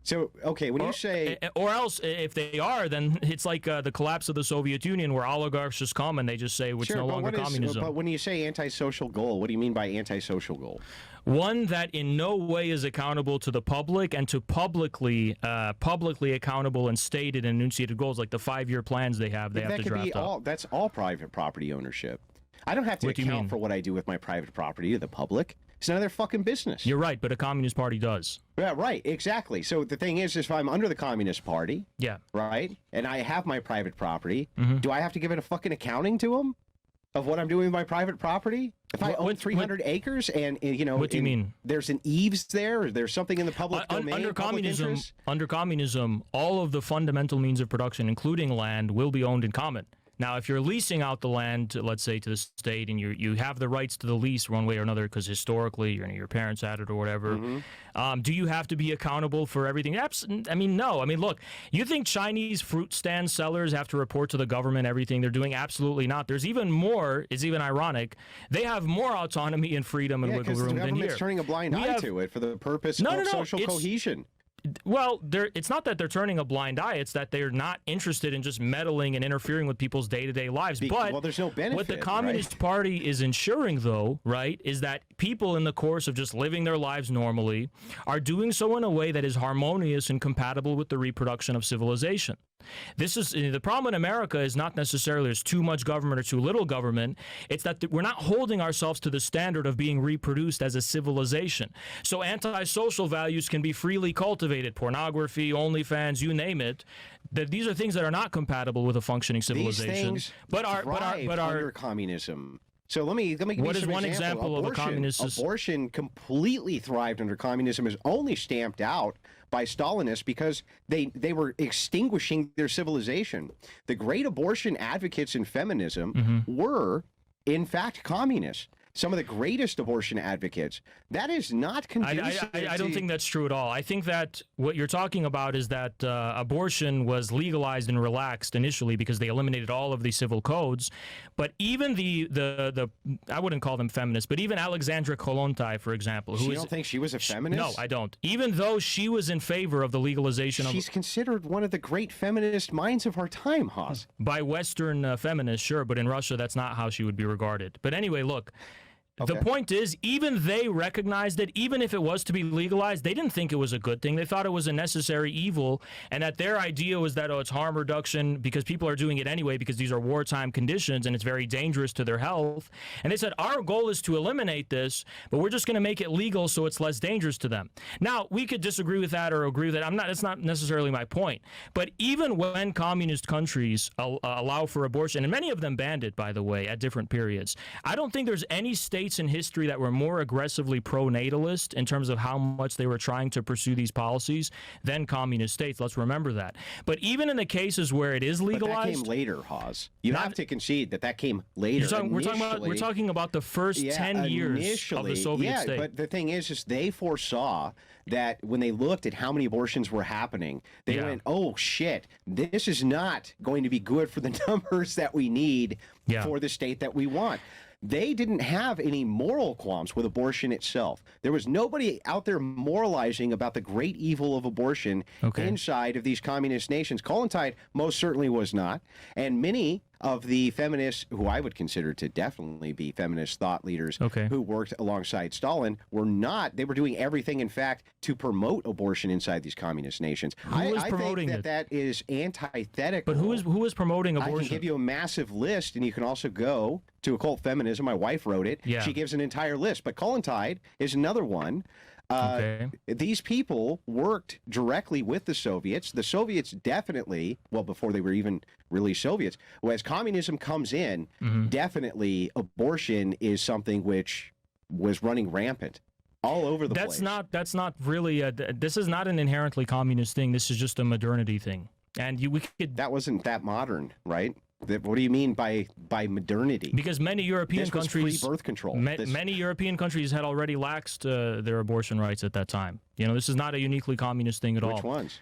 So, okay, when you say... Or else, if they are, then it's like the collapse of the Soviet Union, where oligarchs just come and they just say it's no longer communism. But when you say antisocial goal, what do you mean by antisocial goal? One that in no way is accountable to the public and to publicly accountable and stated and enunciated goals, like the 5-year plans they have. They have to draft up. That's all private property ownership. I don't have to account for what I do with my private property to the public. It's none of their fucking business. You're right, but a communist party does. Yeah, right, exactly. So the thing is if I'm under the communist party, right, and I have my private property, do I have to give it a fucking accounting to them of what I'm doing with my private property? If I own 300 acres and, what do you mean? There's an eaves there, or there's something in the public domain, under communism, all of the fundamental means of production, including land, will be owned in common. Now, if you're leasing out the land, let's say to the state, and you have the rights to the lease one way or another because historically your parents had it or whatever, do you have to be accountable for everything? I mean, no. I mean, look, you think Chinese fruit stand sellers have to report to the government everything they're doing? Absolutely not. There's even more. It's even ironic. They have more autonomy and freedom and wiggle room than here. The government's turning a blind eye to it for the purpose of social cohesion. Well, it's not that they're turning a blind eye. It's that they're not interested in just meddling and interfering with people's day-to-day lives. But there's no benefit. What the Communist Party is ensuring, though, right, is that people in the course of just living their lives normally are doing so in a way that is harmonious and compatible with the reproduction of civilization. This is the problem in America is not necessarily there's too much government or too little government. It's that we're not holding ourselves to the standard of being reproduced as a civilization. So antisocial values can be freely cultivated. Pornography, OnlyFans, you name it. These are things that are not compatible with a functioning civilization. These things under communism. So let me give you what is one example of a communist? Abortion completely thrived under communism. Is only stamped out by Stalinists because they were extinguishing their civilization. The great abortion advocates in feminism were, in fact, communists. Some of the greatest abortion advocates. That is not conducive. I don't think that's true at all. I think that what you're talking about is that abortion was legalized and relaxed initially because they eliminated all of the civil codes. But even the I wouldn't call them feminists, but even Alexandra Kollontai, for example. You don't think she was a feminist? No, I don't. Even though she was in favor of the legalization She's considered one of the great feminist minds of our time, Haas. By Western feminists, sure, but in Russia, that's not how she would be regarded. But anyway, look. The point is, even they recognized that even if it was to be legalized, they didn't think it was a good thing. They thought it was a necessary evil, and that their idea was that, it's harm reduction because people are doing it anyway because these are wartime conditions and it's very dangerous to their health. And they said, our goal is to eliminate this, but we're just going to make it legal so it's less dangerous to them. Now, we could disagree with that or agree with that. That's not necessarily my point. But even when communist countries allow for abortion, and many of them banned it, by the way, at different periods, I don't think there's any states in history that were more aggressively pro-natalist in terms of how much they were trying to pursue these policies than communist states. Let's remember that. But even in the cases where it is legalized, but that came later, Hawes. You have to concede that came later. We're talking about the first 10 years of the Soviet state. But the thing is they foresaw that when they looked at how many abortions were happening, they went, oh, shit, this is not going to be good for the numbers that we need for the state that we want. They didn't have any moral qualms with abortion itself. There was nobody out there moralizing about the great evil of abortion inside of these communist nations. Kollontai most certainly was not. And many of the feminists, who I would consider to definitely be feminist thought leaders who worked alongside Stalin, were not. They were doing everything, in fact, to promote abortion inside these communist nations. I think that is antithetical. But who is promoting abortion? I can give you a massive list, and you can also go to Occult Feminism. My wife wrote it. Yeah. She gives an entire list. But Kollontai is another one. These people worked directly with the Soviets. The Soviets definitely, well, before they were even really Soviets, as communism comes in, definitely abortion is something which was running rampant all over the place. That's not really, this is not an inherently communist thing. This is just a modernity thing. And that wasn't that modern, right? What do you mean by modernity? Because many European countries, free birth control. Many European countries had already laxed their abortion rights at that time. This is not a uniquely communist thing at all. Which ones?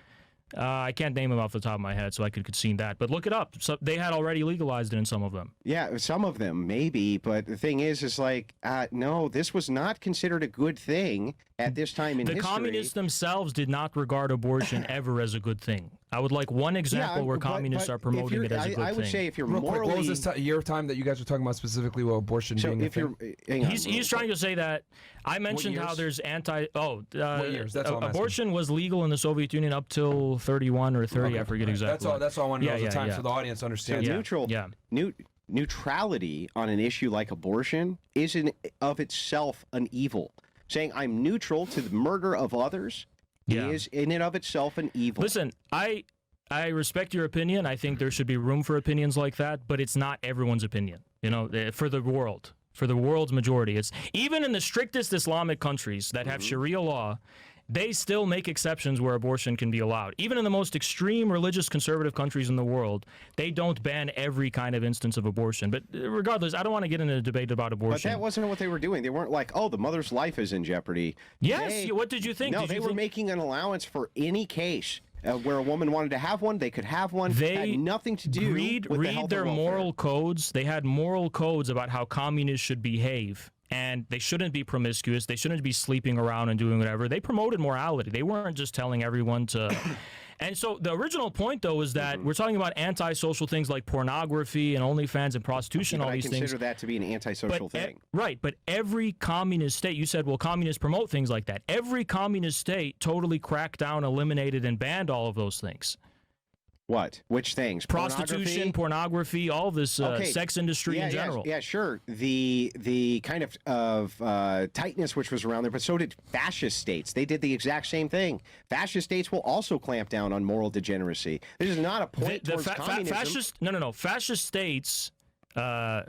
I can't name them off the top of my head, so I could concede that. But look it up. So they had already legalized it in some of them. Yeah, some of them, maybe. But the thing is like, no, this was not considered a good thing at this time in history. The communists themselves did not regard abortion ever as a good thing. I would like one example where communists are promoting it as a good thing. I would say if you're Real morally... quick, what was this year time that you guys were talking about specifically with abortion being a thing? He's trying to say that I mentioned how there's what years? That's all I'm abortion asking. was legal in the Soviet Union up till 31 or 30. I forget exactly. That's all I want to know is the time for the audience to understand. Neutrality on an issue like abortion is in of itself an evil. Saying I'm neutral to the murder of others is in and of itself an evil. Listen, I respect your opinion. I think there should be room for opinions like that, but it's not everyone's opinion. For the world, for the world's majority, it's even in the strictest Islamic countries that have Sharia law. They still make exceptions where abortion can be allowed. Even in the most extreme religious conservative countries in the world, they don't ban every kind of instance of abortion. But regardless, I don't want to get into a debate about abortion. But that wasn't what they were doing. They weren't like, oh, the mother's life is in jeopardy. Yes, what did you think? No, they were making an allowance for any case. Where a woman wanted to have one, they could have one. They had nothing to do with the health their and welfare. moral codes. They had moral codes about how communists should behave. And they shouldn't be promiscuous. They shouldn't be sleeping around and doing whatever. They promoted morality. They weren't just telling everyone to... And so the original point, though, is that we're talking about antisocial things like pornography and OnlyFans and prostitution, all these things. I consider that to be an antisocial thing. Right, but every communist state, you said, well, communists promote things like that. Every communist state totally cracked down, eliminated, and banned all of those things. What? Which things? Prostitution, pornography, all this sex industry in general. Yeah, sure. The kind of tightness which was around there, but so did fascist states. They did the exact same thing. Fascist states will also clamp down on moral degeneracy. This is not a point towards communism. Fascist states... I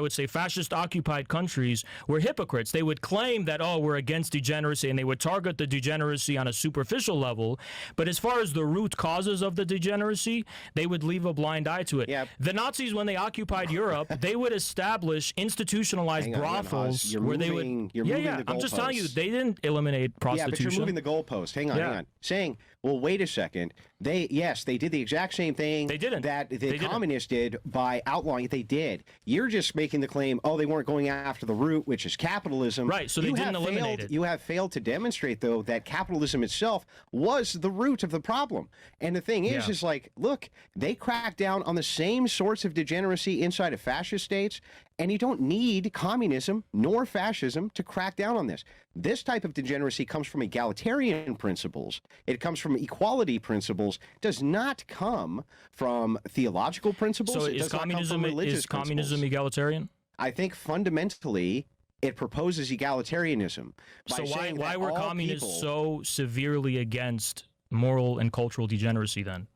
would say fascist occupied countries were hypocrites. They would claim that, we're against degeneracy, and they would target the degeneracy on a superficial level. But as far as the root causes of the degeneracy, they would leave a blind eye to it. Yep. The Nazis, when they occupied Europe, they would establish institutionalized brothroths where they would. I'm just telling you, they didn't eliminate prostitution. Yeah, but you're moving the goalpost. Hang on. Saying, well, wait a second. They did the exact same thing they didn't. that the communists did by outlawing outlawing it. They did. You're just making the claim, oh, they weren't going after the root, which is capitalism. Right, so they didn't eliminate it. You have failed to demonstrate, though, that capitalism itself was the root of the problem. And the thing is like, look, they crack down on the same sorts of degeneracy inside of fascist states, and you don't need communism nor fascism to crack down on this. This type of degeneracy comes from egalitarian principles. It comes from equality principles. Does not come from theological principles. So it is does not come from communism religious principles. egalitarian? I think fundamentally it proposes egalitarianism. So saying why that were all communists people- so severely against moral and cultural degeneracy then?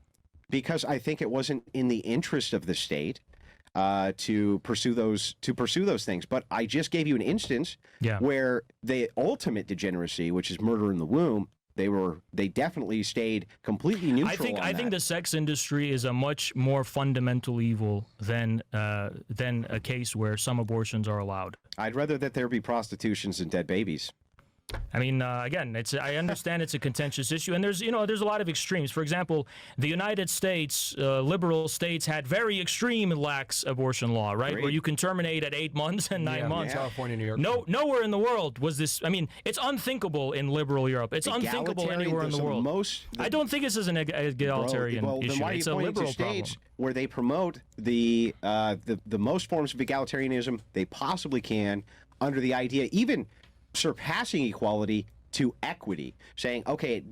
Because I think it wasn't in the interest of the state to pursue those things. But I just gave you an instance where the ultimate degeneracy, which is murder in the womb, they definitely stayed completely neutral. I think the sex industry is a much more fundamental evil than a case where some abortions are allowed. I'd rather that there be prostitutions and dead babies. I mean, again, I understand it's a contentious issue, and there's a lot of extremes. For example, the United States, liberal states, had very extreme lax abortion law, right, Great. where you can terminate at 8 months and 9 months. California, New York. Nowhere in the world was this. I mean, it's unthinkable in liberal Europe. It's unthinkable anywhere in the world. I don't think this is an egalitarian issue. Then why It's are a you pointing liberal to states problem. where they promote the most forms of egalitarianism they possibly can, under the idea even surpassing equality to equity, saying, okay,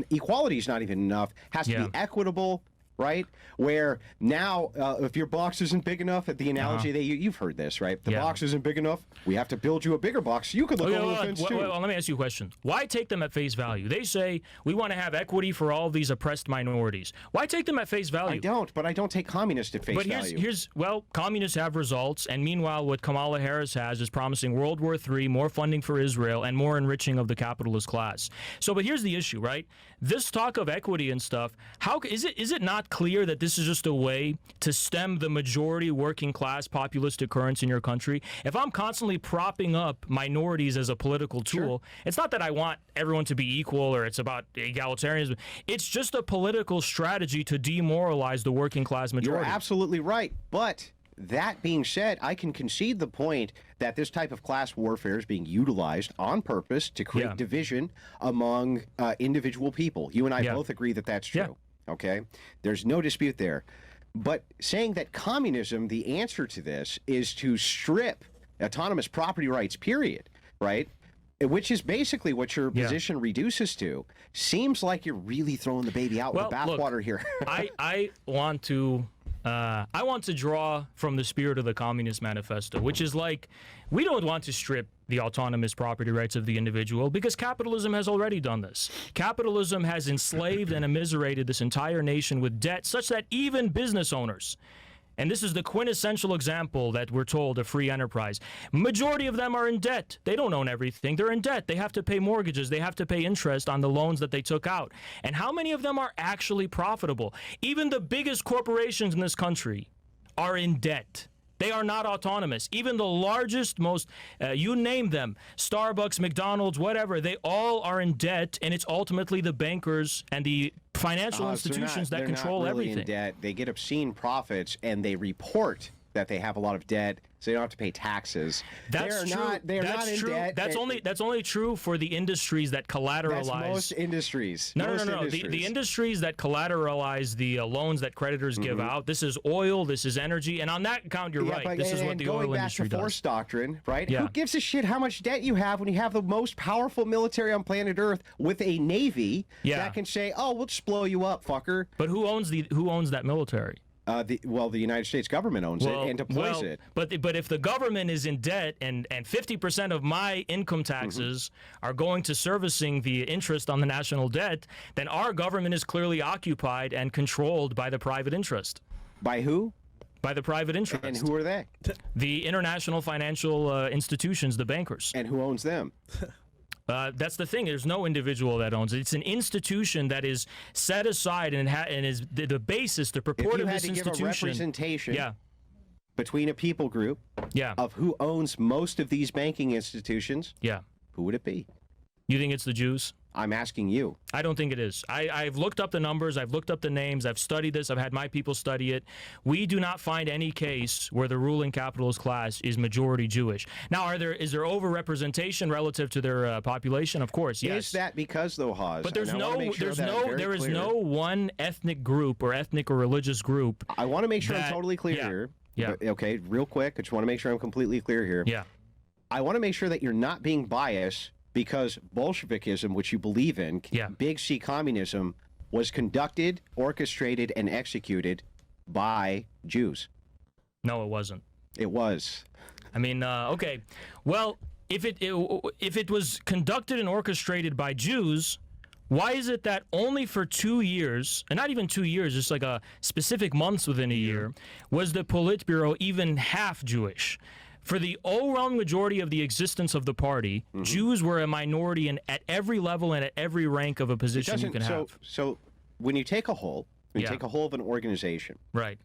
equality is not even enough, has to be equitable, right? Where now, if your box isn't big enough, at the analogy you've heard this, right? The box isn't big enough, we have to build you a bigger box so you could look over the fence too. Well, let me ask you a question. Why take them at face value? They say we want to have equity for all these oppressed minorities. Why take them at face value? I don't take communists at face value. Well, communists have results, and meanwhile, what Kamala Harris has is promising World War III, more funding for Israel, and more enriching of the capitalist class. So, but here's the issue, right? This talk of equity and stuff, is it not clear that this is just a way to stem the majority working class populist currents in your country? If I'm constantly propping up minorities as a political tool, it's not that I want everyone to be equal or it's about egalitarianism. It's just a political strategy to demoralize the working class majority. You're absolutely right. But that being said, I can concede the point that this type of class warfare is being utilized on purpose to create division among individual people. You and I both agree that that's true. Okay? There's no dispute there. But saying that communism, the answer to this, is to strip autonomous property rights, period, right? Which is basically what your position reduces to. Seems like you're really throwing the baby out with the bathwater here. I want to draw from the spirit of the Communist Manifesto, which is like, we don't want to strip the autonomous property rights of the individual because capitalism has already done this. Capitalism has enslaved and immiserated this entire nation with debt such that even business owners, and this is the quintessential example that we're told of free enterprise, majority of them are in debt. They don't own everything. They're in debt. They have to pay mortgages. They have to pay interest on the loans that they took out. And how many of them are actually profitable? Even the biggest corporations in this country are in debt. They are not autonomous. Even the largest, most, you name them, Starbucks, McDonald's, whatever, they all are in debt, and it's ultimately the bankers and the financial institutions that control really everything. In debt. They get obscene profits, and they report that they have a lot of debt, so they don't have to pay taxes. That's true. They're not in debt. That's only true for the industries that collateralize. That's most industries. No. The industries that collateralize the loans that creditors give out. This is oil. This is energy. And on that account, you're right. This is what the oil industry does. Going back to force doctrine, right? Yeah. Who gives a shit how much debt you have when you have the most powerful military on planet Earth with a navy that can say, "Oh, we'll just blow you up, fucker." But who owns that military? The United States government owns it and deploys it. But if the government is in debt and 50% of my income taxes are going to servicing the interest on the national debt, then our government is clearly occupied and controlled by the private interest. By who? By the private interest. And who are they? The international financial institutions, the bankers. And who owns them? That's the thing. There's no individual that owns it. It's an institution that is set aside and is the basis, the purport of this institution. If you had to give a representation between a people group of who owns most of these banking institutions, who would it be? You think it's the Jews? I'm asking you. I don't think it is. I've looked up the numbers. I've looked up the names. I've studied this. I've had my people study it. We do not find any case where the ruling capitalist class is majority Jewish. Now, is there overrepresentation relative to their population? Of course, yes. Is that because, though, Haz? But there is no one ethnic group or ethnic or religious group. I want to make sure I'm totally clear here. Yeah. But, okay, real quick. I just want to make sure I'm completely clear here. Yeah. I want to make sure that you're not being biased because Bolshevikism, which you believe in, big C communism, was conducted, orchestrated, and executed by Jews. No, it wasn't. It was. I mean, okay. Well, if it was conducted and orchestrated by Jews, why is it that only for 2 years, and not even 2 years, just like a specific months within a year, was the Politburo even half Jewish? For the overwhelming majority of the existence of the party, Jews were a minority at every level and at every rank of a position you can have. So when you take a whole, take a whole of an organization, right?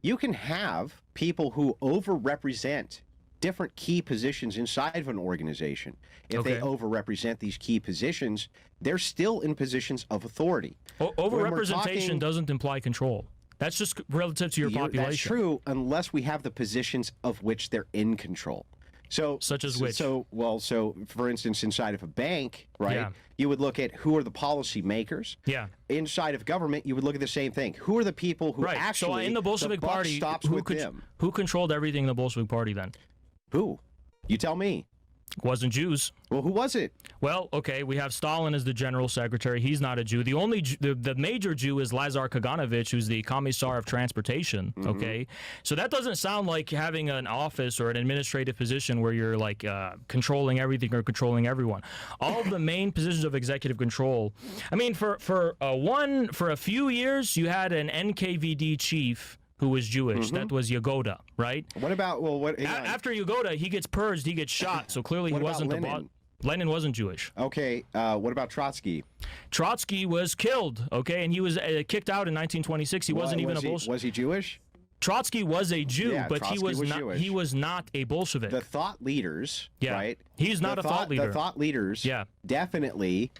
You can have people who overrepresent different key positions inside of an organization. If they overrepresent these key positions, they're still in positions of authority. Overrepresentation doesn't imply control. That's just relative to your population. That's true, unless we have the positions of which they're in control. So, such as which? So for instance, inside of a bank, right? Yeah. You would look at who are the policy makers. Yeah. Inside of government, you would look at the same thing. Who are the people who actually? So in the Bolshevik Party, who controlled everything in the Bolshevik Party then? Who? You tell me. It wasn't Jews. Well, who was it? Well, okay, we have Stalin as the general secretary. He's not a Jew. The major Jew is Lazar Kaganovich, who's the commissar of transportation. Okay, so that doesn't sound like having an office or an administrative position where you're like controlling everything or controlling everyone. All of the main positions of executive control. I mean, for a few years, you had an NKVD chief who was Jewish. That was Yagoda, right? What about, after Yagoda, he gets purged, he gets shot, so clearly he wasn't the boss. Lenin wasn't Jewish. Okay, what about Trotsky? Trotsky was killed, okay, and he was kicked out in 1926. He wasn't even a Bolshevik. Was he Jewish? Trotsky was a Jew, but Trotsky he was not a Bolshevik. The thought leaders, right? He's not a thought leader. The thought leaders definitely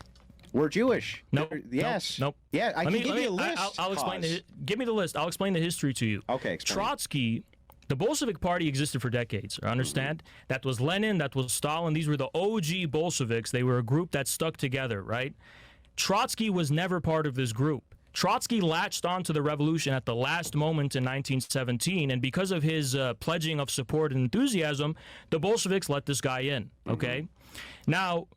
were Jewish. Nope. Yes. Nope. Yeah, I can give you a list. I'll explain. Give me the list. I'll explain the history to you. Okay, explain. Trotsky, the Bolshevik Party existed for decades. Understand? That was Lenin. That was Stalin. These were the OG Bolsheviks. They were a group that stuck together, right? Trotsky was never part of this group. Trotsky latched onto the revolution at the last moment in 1917, and because of his pledging of support and enthusiasm, the Bolsheviks let this guy in, okay? Now,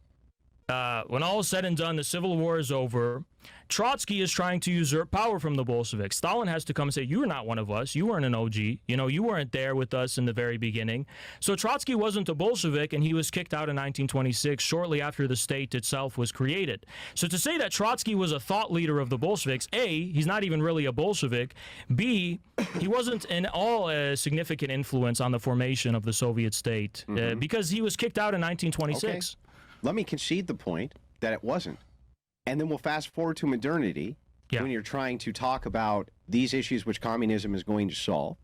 when all is said and done, the Civil War is over. Trotsky is trying to usurp power from the Bolsheviks. Stalin has to come and say, you're not one of us. You weren't an OG. You know, you weren't there with us in the very beginning. So Trotsky wasn't a Bolshevik, and he was kicked out in 1926, shortly after the state itself was created. So to say that Trotsky was a thought leader of the Bolsheviks, A, he's not even really a Bolshevik. B, he wasn't in all a significant influence on the formation of the Soviet state because he was kicked out in 1926. Okay. Let me concede the point that it wasn't. And then we'll fast forward to modernity when you're trying to talk about these issues which communism is going to solve.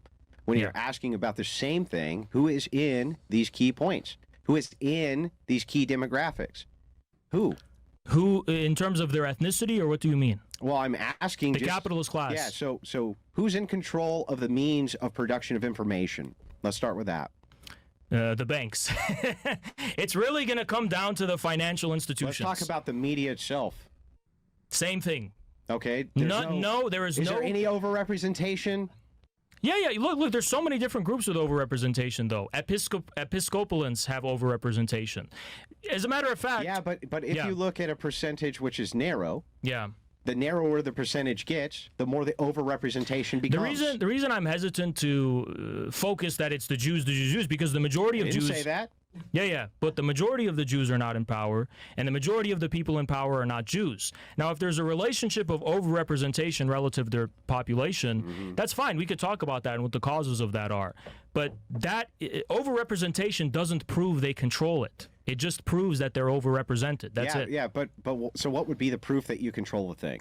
When you're asking about the same thing, who is in these key points? Who is in these key demographics? Who? Who, in terms of their ethnicity, or what do you mean? Well, I'm asking the capitalist class. Yeah, so who's in control of the means of production of information? Let's start with that. The banks. It's really going to come down to the financial institutions. Let's talk about the media itself. Same thing. Okay. Is there any overrepresentation? Yeah. Look. There's so many different groups with overrepresentation, though. Episcopalians have overrepresentation. As a matter of fact. Yeah, but if you look at a percentage which is narrow. Yeah. The narrower the percentage gets, the more the overrepresentation becomes. The reason I'm hesitant to focus that it's the Jews, because the majority of Jews. Didn't say that. Yeah, but the majority of the Jews are not in power, and the majority of the people in power are not Jews. Now, if there's a relationship of overrepresentation relative to their population, that's fine. We could talk about that and what the causes of that are. But that overrepresentation doesn't prove they control it. It just proves that they're overrepresented. That's it. Yeah, but so what would be the proof that you control the thing?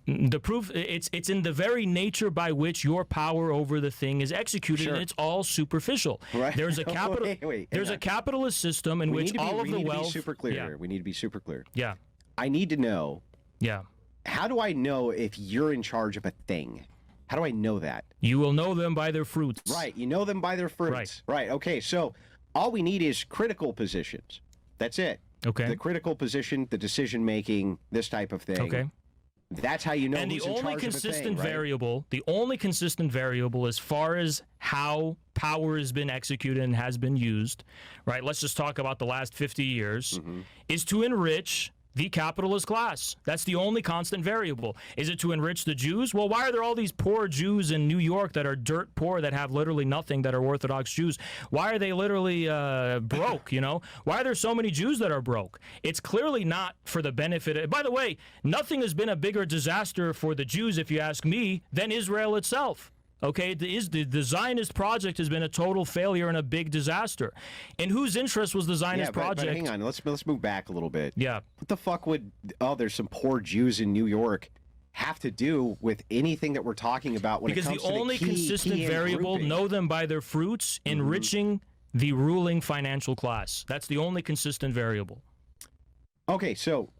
The proof, it's in the very nature by which your power over the thing is executed, and it's all superficial. Right. There's a capitalist system in which all of the wealth. We need to be super clear here. We need to be super clear. Yeah. I need to know, Yeah. how do I know if you're in charge of a thing? How do I know that? You will know them by their fruits. Right. You know them by their fruits. Right. Okay. So all we need is critical positions. That's it. Okay. The critical position, the decision making, this type of thing. Okay. That's how you know And who's the in only charge of a consistent thing, right? variable as far as how power has been executed and has been used, right? Let's just talk about the last 50 years, is to enrich the capitalist class. That's the only constant variable. Is it to enrich the Jews? Well, why are there all these poor Jews in New York that are dirt poor, that have literally nothing, that are Orthodox Jews? Why are they literally broke, you know? Why are there so many Jews that are broke? It's clearly not for the benefit. By the way, nothing has been a bigger disaster for the Jews, if you ask me, than Israel itself. Okay, the Zionist project has been a total failure and a big disaster. In whose interest was the Zionist project? But hang on, let's move back a little bit. Yeah. What the fuck would there's some poor Jews in New York have to do with anything that we're talking about when Because it comes the to only the consistent key variable, grouping? know them by their fruits, enriching the ruling financial class. That's the only consistent variable. Okay, so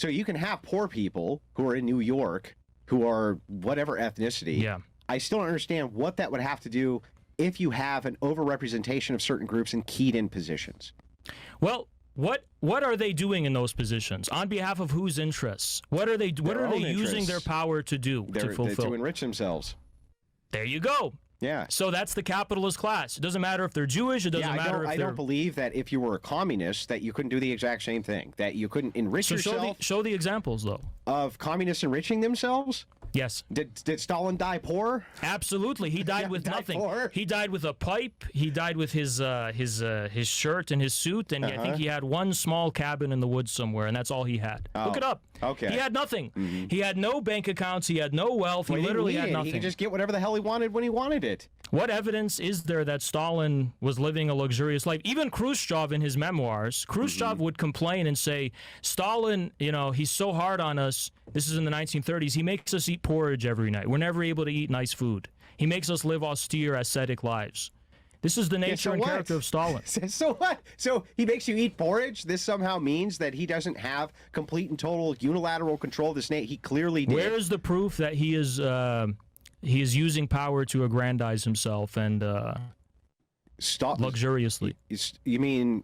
you can have poor people who are in New York who are whatever ethnicity. Yeah. I still don't understand what that would have to do if you have an overrepresentation of certain groups in keyed-in positions. Well, what are they doing in those positions? On behalf of whose interests? What are they using their power to do, to fulfill? To enrich themselves. There you go. Yeah. So that's the capitalist class. It doesn't matter if they're Jewish. It doesn't matter if I they're... don't believe that if you were a communist that you couldn't do the exact same thing. That you couldn't enrich So yourself show the examples, though. of communists enriching themselves. Yes. Did Stalin die poor? Absolutely. He died with died nothing. poor. He died with a pipe. He died with his shirt and his suit, and I think he had one small cabin in the woods somewhere, and that's all he had. Look it up. Okay. He had nothing. He had no bank accounts. He had no wealth. He literally had nothing. He could just get whatever the hell he wanted when he wanted it. What evidence is there that Stalin was living a luxurious life? Even Khrushchev in his memoirs, Khrushchev would complain and say, Stalin, you know, he's so hard on us. This is in the 1930s. He makes us eat porridge every night. We're never able to eat nice food. He makes us live austere, ascetic lives. This is the nature and character of Stalin. So what? So he makes you eat porridge? This somehow means that he doesn't have complete and total unilateral control of the state. He clearly did. Where is the proof that he is using power to aggrandize himself and luxuriously? You mean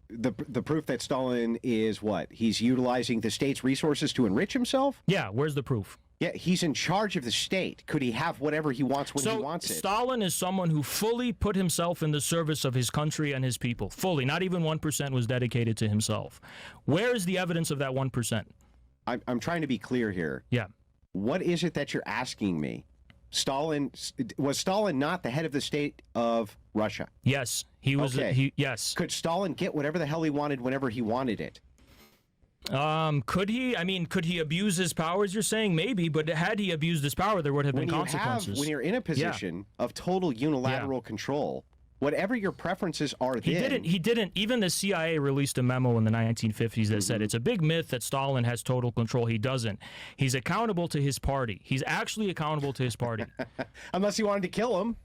the proof that Stalin is what? He's utilizing the state's resources to enrich himself? Yeah, where's the proof? Yeah, he's in charge of the state. Could he have whatever he wants when he wants it? Stalin is someone who fully put himself in the service of his country and his people. Fully. Not even 1% was dedicated to himself. Where is the evidence of that 1%? I'm trying to be clear here. Yeah. What is it that you're asking me? Was Stalin not the head of the state of Russia? Yes, he was. Okay. Yes. Could Stalin get whatever the hell he wanted whenever he wanted it? Could he? I mean, could he abuse his powers? You're saying maybe, but had he abused his power, there would have been consequences. When you're in a position of total unilateral control, whatever your preferences are, He didn't. Even the CIA released a memo in the 1950s that said it's a big myth that Stalin has total control. He doesn't. He's accountable to his party. He's actually accountable to his party. Unless he wanted to kill him.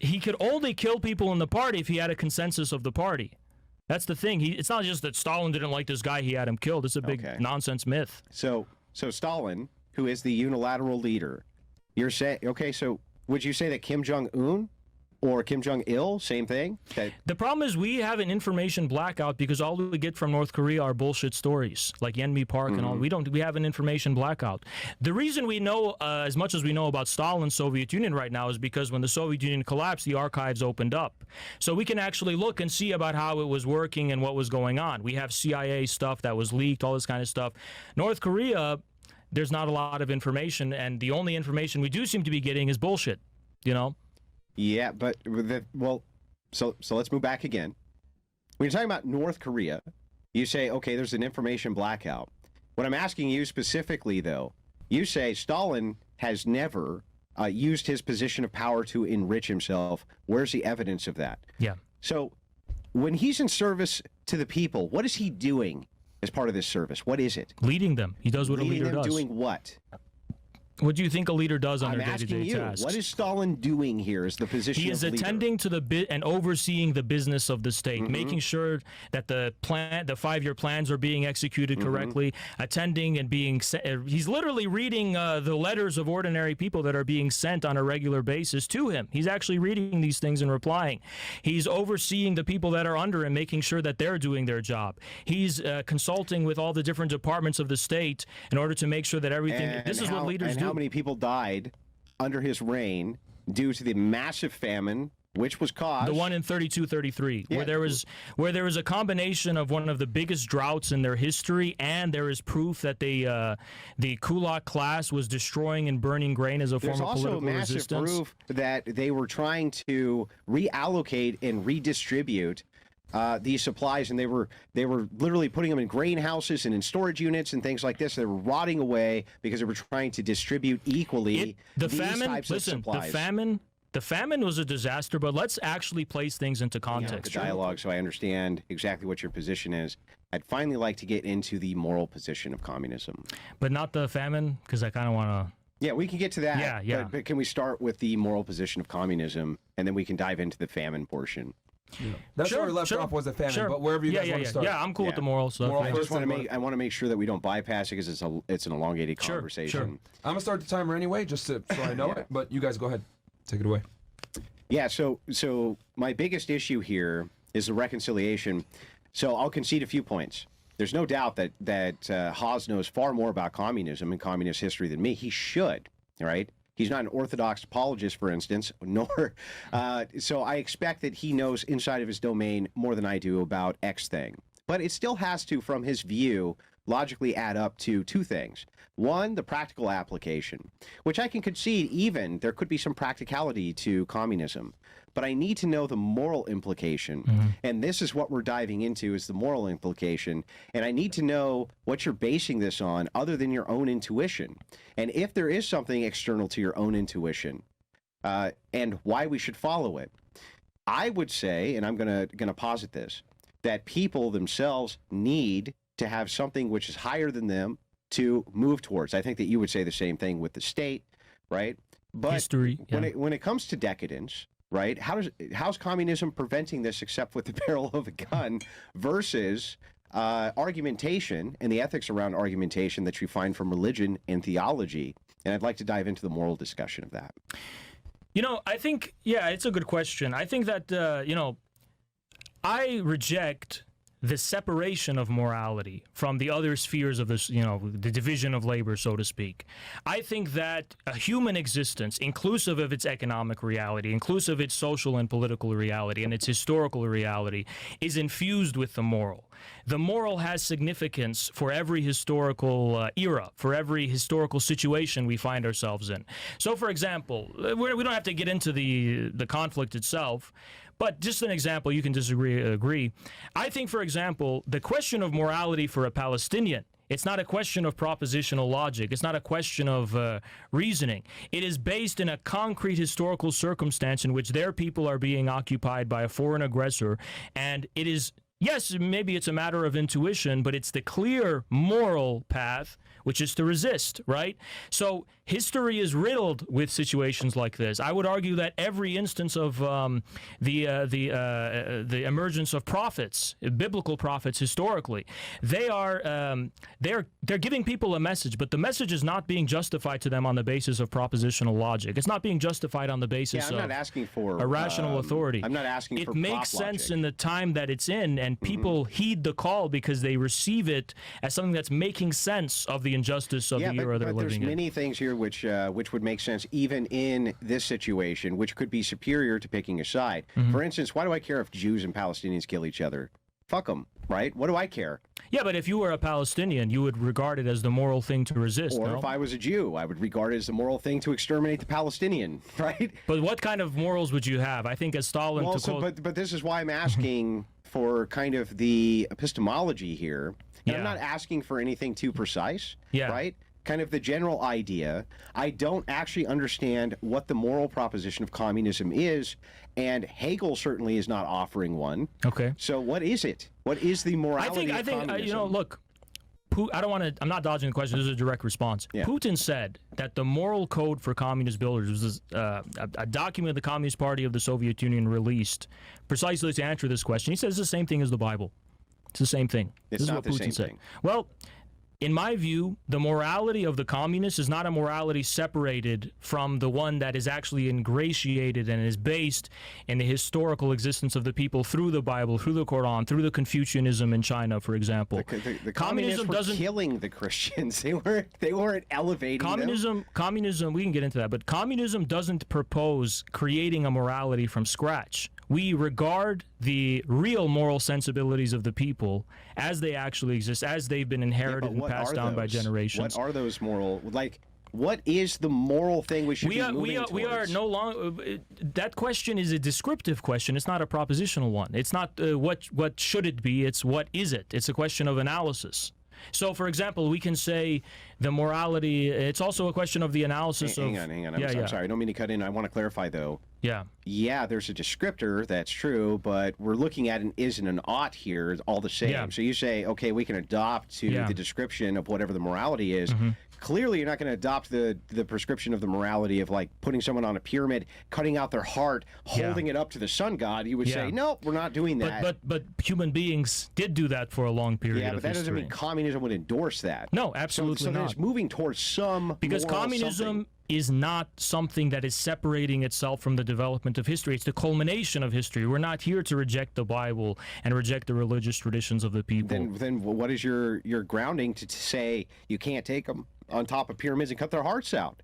He could only kill people in the party if he had a consensus of the party. That's the thing. It's not just that Stalin didn't like this guy, he had him killed. It's a big nonsense myth. So Stalin, who is the unilateral leader, you're saying, okay, so would you say that Kim Jong-un or Kim Jong-il, same thing? The problem is we have an information blackout because all we get from North Korea are bullshit stories, like Yeonmi Park and all. We have an information blackout. The reason we know as much as we know about Stalin's Soviet Union right now is because when the Soviet Union collapsed, the archives opened up. So we can actually look and see about how it was working and what was going on. We have CIA stuff that was leaked, all this kind of stuff. North Korea, there's not a lot of information, and the only information we do seem to be getting is bullshit, you know? Yeah, but so let's move back again. When you're talking about North Korea, you say, okay, there's an information blackout. What I'm asking you specifically, though, you say Stalin has never used his position of power to enrich himself. Where's the evidence of that? Yeah. So when he's in service to the people, what is he doing as part of this service? What is it? Leading them. He does what a leader does. Doing what? What do you think a leader does on I'm their asking day-to-day you, tasks? what is Stalin doing here? Is the position He is of leader? attending to and overseeing the business of the state, Mm-hmm. making sure that the 5-year plans are being executed Mm-hmm. correctly, attending and being he's literally reading the letters of ordinary people that are being sent on a regular basis to him. He's actually reading these things and replying. He's overseeing the people that are under him, making sure that they're doing their job. He's consulting with all the different departments of the state in order to make sure that everything. This is what leaders do. How many people died under his reign due to the massive famine, which was caused The one in 32-33, Yeah. where there was a combination of one of the biggest droughts in their history, and there is proof that the Kulak class was destroying and burning grain as a There's form of also political massive resistance. proof that they were trying to reallocate and redistribute these supplies, and they were literally putting them in grain houses and in storage units and things like this. They were rotting away because they were trying to distribute equally The these famine. types Listen, of supplies. the famine was a disaster, but let's actually place things into The context. dialogue, so I understand exactly what your position is. I'd finally like to get into the moral position of communism. But not the famine, because I kind of want to. Yeah, we can get to that. Yeah. But can we start with the moral position of communism, and then we can dive into the famine portion? That's where we left off was the famine, but wherever you guys want to start. Yeah, I'm cool with the moral stuff. Moral I first just want to one, make I want to make sure that we don't bypass it because it's an elongated conversation. Sure. I'm gonna start the timer anyway, just so I know it. But you guys go ahead, take it away. Yeah. So my biggest issue here is the reconciliation. So I'll concede a few points. There's no doubt that Haas knows far more about communism and communist history than me. He should, right? He's not an orthodox apologist, for instance, nor. So I expect that he knows inside of his domain more than I do about X thing. But it still has to, from his view, logically add up to two things. One, the practical application, which I can concede even there could be some practicality to communism. But I need to know the moral implication. And this is what we're diving into, is the moral implication. And I need to know what you're basing this on other than your own intuition. And if there is something external to your own intuition, and why we should follow it. I would say, and I'm gonna posit this, that people themselves need to have something which is higher than them to move towards. I think that you would say the same thing with the state, right? But History, when it comes to decadence, right? How's communism preventing this except with the barrel of a gun versus argumentation and the ethics around argumentation that you find from religion and theology? And I'd like to dive into the moral discussion of that. I think, it's a good question. I think that, I reject the separation of morality from the other spheres of this, the division of labor, so to speak. I think that a human existence, inclusive of its economic reality, inclusive of its social and political reality, and its historical reality, is infused with the moral. The moral has significance for every historical era, for every historical situation we find ourselves in. So, for example, we don't have to get into the conflict itself, but just an example, you can agree. I think, for example, the question of morality for a Palestinian, it's not a question of propositional logic. It's not a question of reasoning. It is based in a concrete historical circumstance in which their people are being occupied by a foreign aggressor. And it is, yes, maybe it's a matter of intuition, but it's the clear moral path, which is to resist, right? So history is riddled with situations like this. I would argue that every instance of the emergence of prophets, biblical prophets historically, they're giving people a message, but the message is not being justified to them on the basis of propositional logic. It's not being justified on the basis I'm of not asking for a rational authority. I'm not asking for it makes prop sense logic. in the time that it's in, and people heed the call because they receive it as something that's making sense of the injustice of the era they're but living there's in. many things here which would make sense even in this situation, which could be superior to picking a side. For instance, why do I care if Jews and Palestinians kill each other? Fuck them, right? What do I care? Yeah, but if you were a Palestinian, you would regard it as the moral thing to resist, Or no? if I was a Jew, I would regard it as the moral thing to exterminate the Palestinian, right? But what kind of morals would you have? I think as Stalin Well, to quote... but this is why I'm asking for kind of the epistemology here. And I'm Yeah. not asking for anything too precise, Yeah. right? Kind of the general idea. I don't actually understand what the moral proposition of communism is, and Hegel certainly is not offering one. Okay. So what is it? What is the morality I of think communism? look, I don't want to. I'm not dodging the question. This is a direct response. Yeah. Putin said that the moral code for communist builders was a document the Communist Party of the Soviet Union released precisely to answer this question. He says it's the same thing as the Bible. It's the same thing. It's this is not what the Putin same said. thing. Well, in my view, the morality of the communists is not a morality separated from the one that is actually ingratiated and is based in the historical existence of the people through the Bible, through the Quran, through the Confucianism in China, for example. The communism were killing the Christians. They weren't elevating them. Communism, we can get into that, but communism doesn't propose creating a morality from scratch. We regard the real moral sensibilities of the people as they actually exist, as they've been inherited and passed down by generations. What are those moral? Like, what is the moral thing we should be moving towards? We are no longer. That question is a descriptive question. It's not a propositional one. It's not what should it be. It's what is it. It's a question of analysis. So, for example, we can say the morality. It's also a question of the analysis. Hang on. I'm sorry. I don't mean to cut in. I want to clarify though. Yeah, there's a descriptor, that's true, but we're looking at an is and an ought here all the same. Yeah. So you say, okay, we can adopt to the description of whatever the morality is. Clearly, you're not going to adopt the prescription of the morality of like putting someone on a pyramid, cutting out their heart, holding it up to the sun god. You would say, no, we're not doing that. But human beings did do that for a long period of history. Yeah, but that doesn't mean communism would endorse that. No, absolutely not. So it's moving towards some because communism something. Is not something that is separating itself from the development of history. It's the culmination of history. We're not here to reject the Bible and reject the religious traditions of the people. Then what is your grounding to say you can't take them on top of pyramids and cut their hearts out?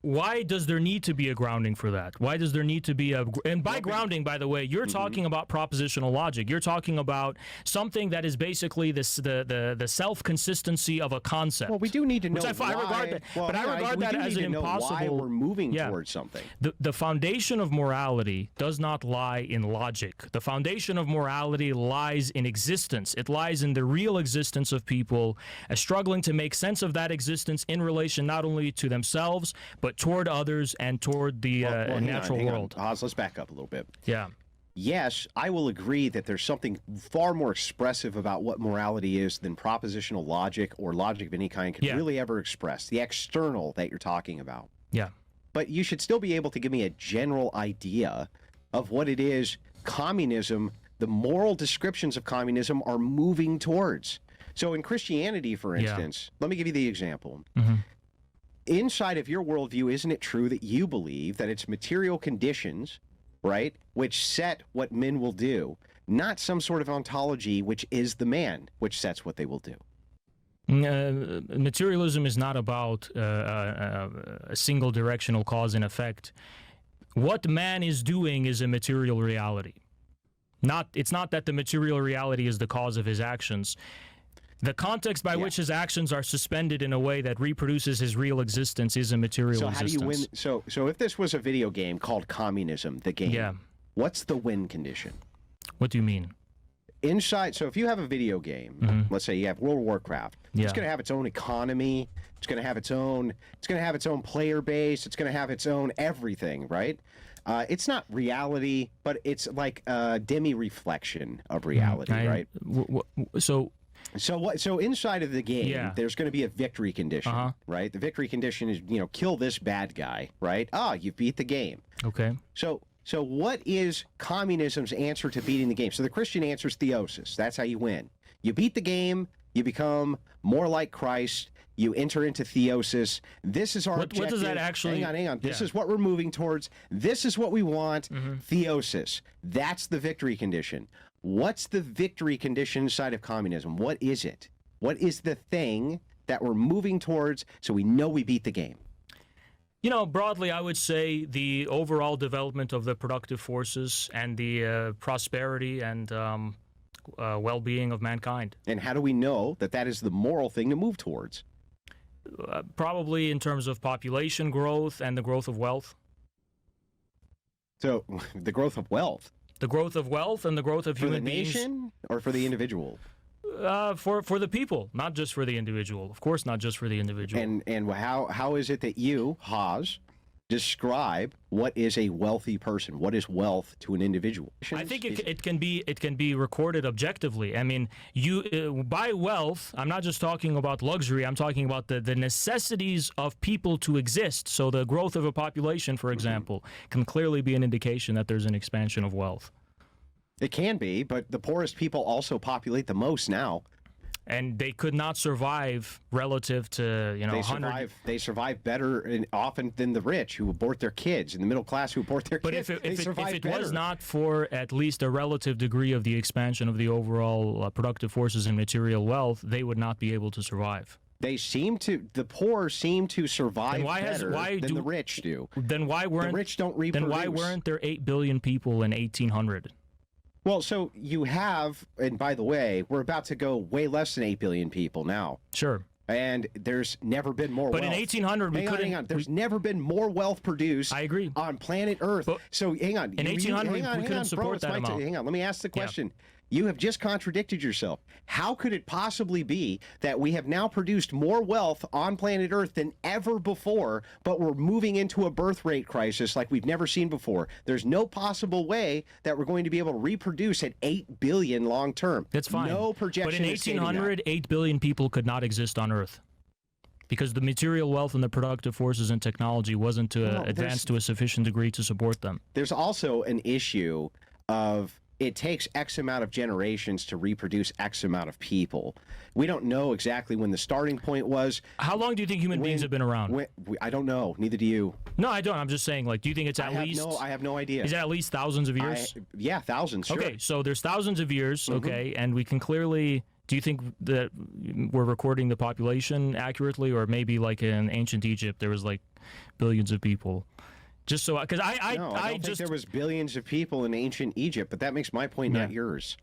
Why does there need to be a grounding for that? Why does there need to be a... And by grounding, by the way, you're talking about propositional logic. You're talking about something that is basically the self-consistency of a concept. Well, we do need to know why. I regard that, but I regard that as an impossible... why we're moving towards something. The foundation of morality does not lie in logic. The foundation of morality lies in existence. It lies in the real existence of people struggling to make sense of that existence in relation not only to themselves, but toward others and toward the natural world. Oz, let's back up a little bit. Yeah. Yes, I will agree that there's something far more expressive about what morality is than propositional logic or logic of any kind can really ever express. The external that you're talking about. Yeah. But you should still be able to give me a general idea of what it is communism, the moral descriptions of communism are moving towards. So in Christianity, for instance, let me give you the example. Inside of your worldview, isn't it true that you believe that it's material conditions, right, which set what men will do, not some sort of ontology which is the man, which sets what they will do? Materialism is not about a single directional cause and effect. What man is doing is a material reality. It's not that the material reality is the cause of his actions. The context by which his actions are suspended in a way that reproduces his real existence is a material existence. So how do you win? So if this was a video game called Communism, the game, what's the win condition? What do you mean? Inside, so if you have a video game, let's say you have World of Warcraft, it's going to have its own economy, it's going to have its own player base, it's going to have its own everything, right? It's not reality, but it's like a demi-reflection of reality, right? So inside of the game, there's going to be a victory condition, right? The victory condition is, kill this bad guy, right? You beat the game. Okay. So what is communism's answer to beating the game? So the Christian answer is theosis. That's how you win. You beat the game, you become more like Christ, you enter into theosis. This is our objective. What does that actually... Hang on. This is what we're moving towards. This is what we want. Theosis. That's the victory condition. What's the victory condition inside of communism? What is it? What is the thing that we're moving towards so we know we beat the game? Broadly, I would say the overall development of the productive forces and the prosperity and well-being of mankind. And how do we know that that is the moral thing to move towards? Probably in terms of population growth and the growth of wealth. So, the growth of wealth? The growth of wealth and the growth of human beings. For the nation or for the individual? For the people, not just for the individual. Of course, not just for the individual. And how is it that you, Haas, describe what is a wealthy person. What is wealth to an individual? I think it can be recorded objectively. I mean, you by wealth, I'm not just talking about luxury. I'm talking about the necessities of people to exist. So the growth of a population, for example, can clearly be an indication that there's an expansion of wealth. It can be, but the poorest people also populate the most now. And they could not survive relative to, you know, they survive better and often than the rich who abort their kids, and the middle class who abort their kids. But if it was not for at least a relative degree of the expansion of the overall productive forces and material wealth, they would not be able to survive. The poor seem to survive better than the rich do. Then why weren't the rich don't reproduce? Then why weren't there 8 billion people in 1800? Well, so you have, and by the way, we're about to go way less than 8 billion people now. Sure. And there's never been more wealth. But in 1800, we couldn't. Hang on. There's never been more wealth produced. I agree. On planet Earth. But so hang on. In 1800, we couldn't support that amount. Hang on. Let me ask the question. You have just contradicted yourself. How could it possibly be that we have now produced more wealth on planet Earth than ever before, but we're moving into a birth rate crisis like we've never seen before? There's no possible way that we're going to be able to reproduce at 8 billion long term. That's fine. No projection. But in 1800, 8 billion people could not exist on Earth, because the material wealth and the productive forces and technology wasn't advanced to a sufficient degree to support them. There's also an issue of it takes X amount of generations to reproduce X amount of people. We don't know exactly when the starting point was. How long do you think human beings have been around? I don't know. Neither do you. No, I don't. I'm just saying, like, do you think it's at least... I have no idea. Is it at least thousands of years? Yeah, thousands, sure. Okay, so there's thousands of years, okay, and we can clearly... Do you think that we're recording the population accurately, or maybe like in ancient Egypt there was like billions of people? Just so, because I don't think there was billions of people in ancient Egypt, but that makes my point, not yours.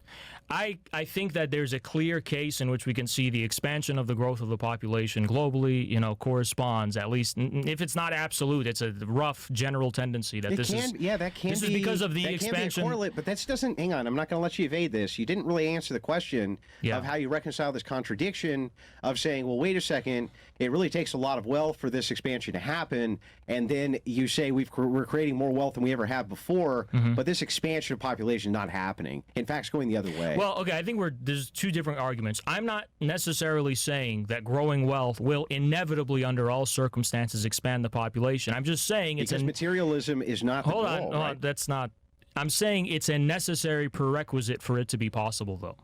I think that there's a clear case in which we can see the expansion of the growth of the population globally, you know, corresponds, at least if it's not absolute, it's a rough general tendency that this is because of the expansion. Can be a correlate, but that doesn't. Hang on, I'm not going to let you evade this. You didn't really answer the question of how you reconcile this contradiction of saying, well, wait a second, it really takes a lot of wealth for this expansion to happen, and then you say we're creating more wealth than we ever have before, but this expansion of population is not happening. In fact, it's going the other way. Well, okay, I think there's two different arguments. I'm not necessarily saying that growing wealth will inevitably, under all circumstances, expand the population. I'm just saying because materialism is not the goal. Hold on, that's not. I'm saying it's a necessary prerequisite for it to be possible, though.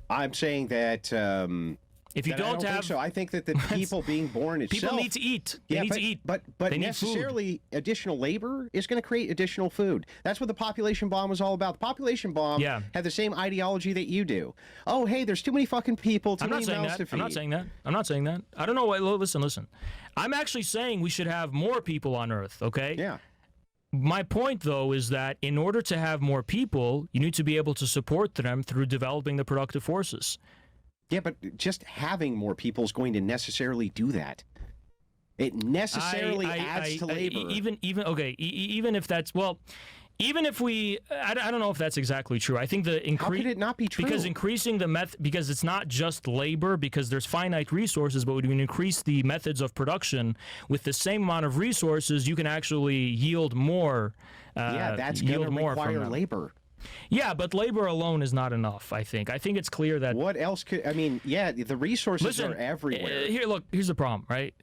I'm saying that. If you don't have, so I think that the people being born itself, people need to eat. They need to eat, but necessarily additional labor is going to create additional food. That's what the population bomb was all about. The population bomb had the same ideology that you do. Oh, hey, there's too many fucking people, too many mouths to feed. I'm not saying that. I'm not saying that. I don't know. Listen. I'm actually saying we should have more people on Earth. Okay. Yeah. My point, though, is that in order to have more people, you need to be able to support them through developing the productive forces. Yeah, but just having more people is going to necessarily do that. It necessarily adds to labor. Even if that's, well, even if we, I don't know if that's exactly true. I think How could it not be true? Because increasing the because it's not just labor, because there's finite resources, but when you increase the methods of production with the same amount of resources, you can actually yield more. That's going to require labor. Yeah, but labor alone is not enough, I think. I think it's clear that... What else could... I mean, the resources are everywhere. Here's the problem, right?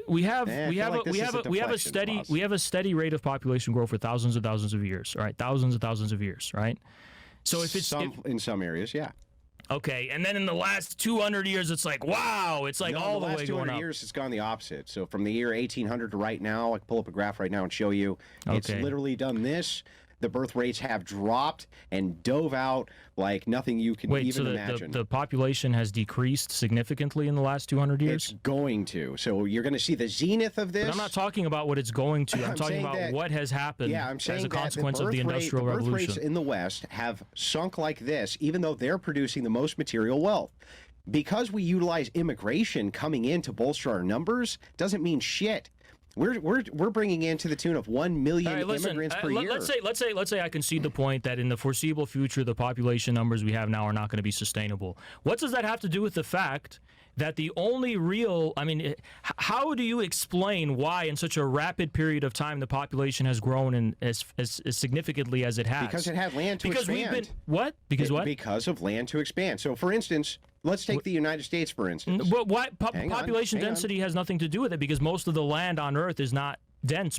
We have a steady rate of population growth for thousands and thousands of years, right? Thousands and thousands of years, right? So if it's... in some areas, yeah. Okay, and then in the last 200 years, it's like, wow, it's like all the way going up. In the last 200 years, it's gone the opposite. So from the year 1800 to right now, I can pull up a graph right now and show you. Okay. It's literally done this. The birth rates have dropped and dove out like nothing you can even imagine. The population has decreased significantly in the last 200 years? It's going to. So you're going to see the zenith of this. But I'm not talking about what it's going to. I'm talking about what has happened as a consequence of the Industrial Revolution. The birth rates in the West have sunk like this, even though they're producing the most material wealth. Because we utilize immigration coming in to bolster our numbers doesn't mean shit. We're bringing in to the tune of 1 million All right, listen, immigrants per year. Let's say I concede the point that in the foreseeable future, the population numbers we have now are not going to be sustainable. What does that have to do with the fact that the only real, how do you explain why in such a rapid period of time the population has grown as significantly as it has? Because it had land to expand. Because of land to expand. So, for instance, let's take the United States, for instance. But why population density has nothing to do with it, because most of the land on Earth is not dense,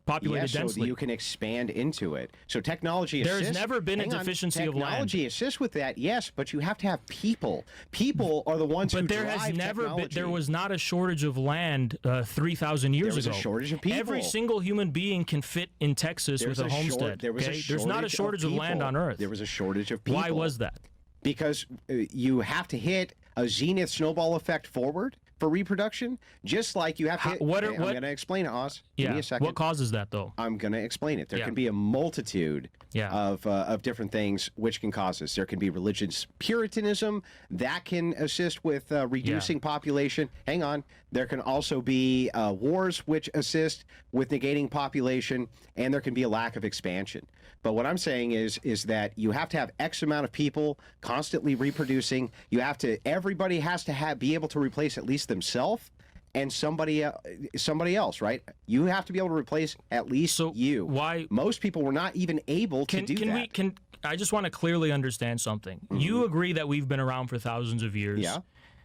populated densely. So you can expand into it. So technology assists. There's never been a deficiency of land. Technology assists with that, yes, but you have to have people. People are the ones who drive technology. But there has never been, there was not a shortage of land 3,000 years ago. There was a shortage of people. Every single human being can fit in Texas with a homestead. There's not a shortage of land on Earth. There was a shortage of people. Why was that? Because you have to hit a zenith snowball effect forward for reproduction, just like you have to hit... I'm going to explain it, Oz. Give me a second. What causes that, though? I'm going to explain it. There can be a multitude of different things which can cause this. There can be religious puritanism that can assist with reducing population. Hang on. There can also be wars which assist with negating population, and there can be a lack of expansion. But what I'm saying is that you have to have X amount of people constantly reproducing. You have to, everybody has to be able to replace at least themselves and somebody else, right? You have to be able to replace at least you. Why? Most people were not even able to do that. I just want to clearly understand something. Mm-hmm. You agree that we've been around for thousands of years. Yeah.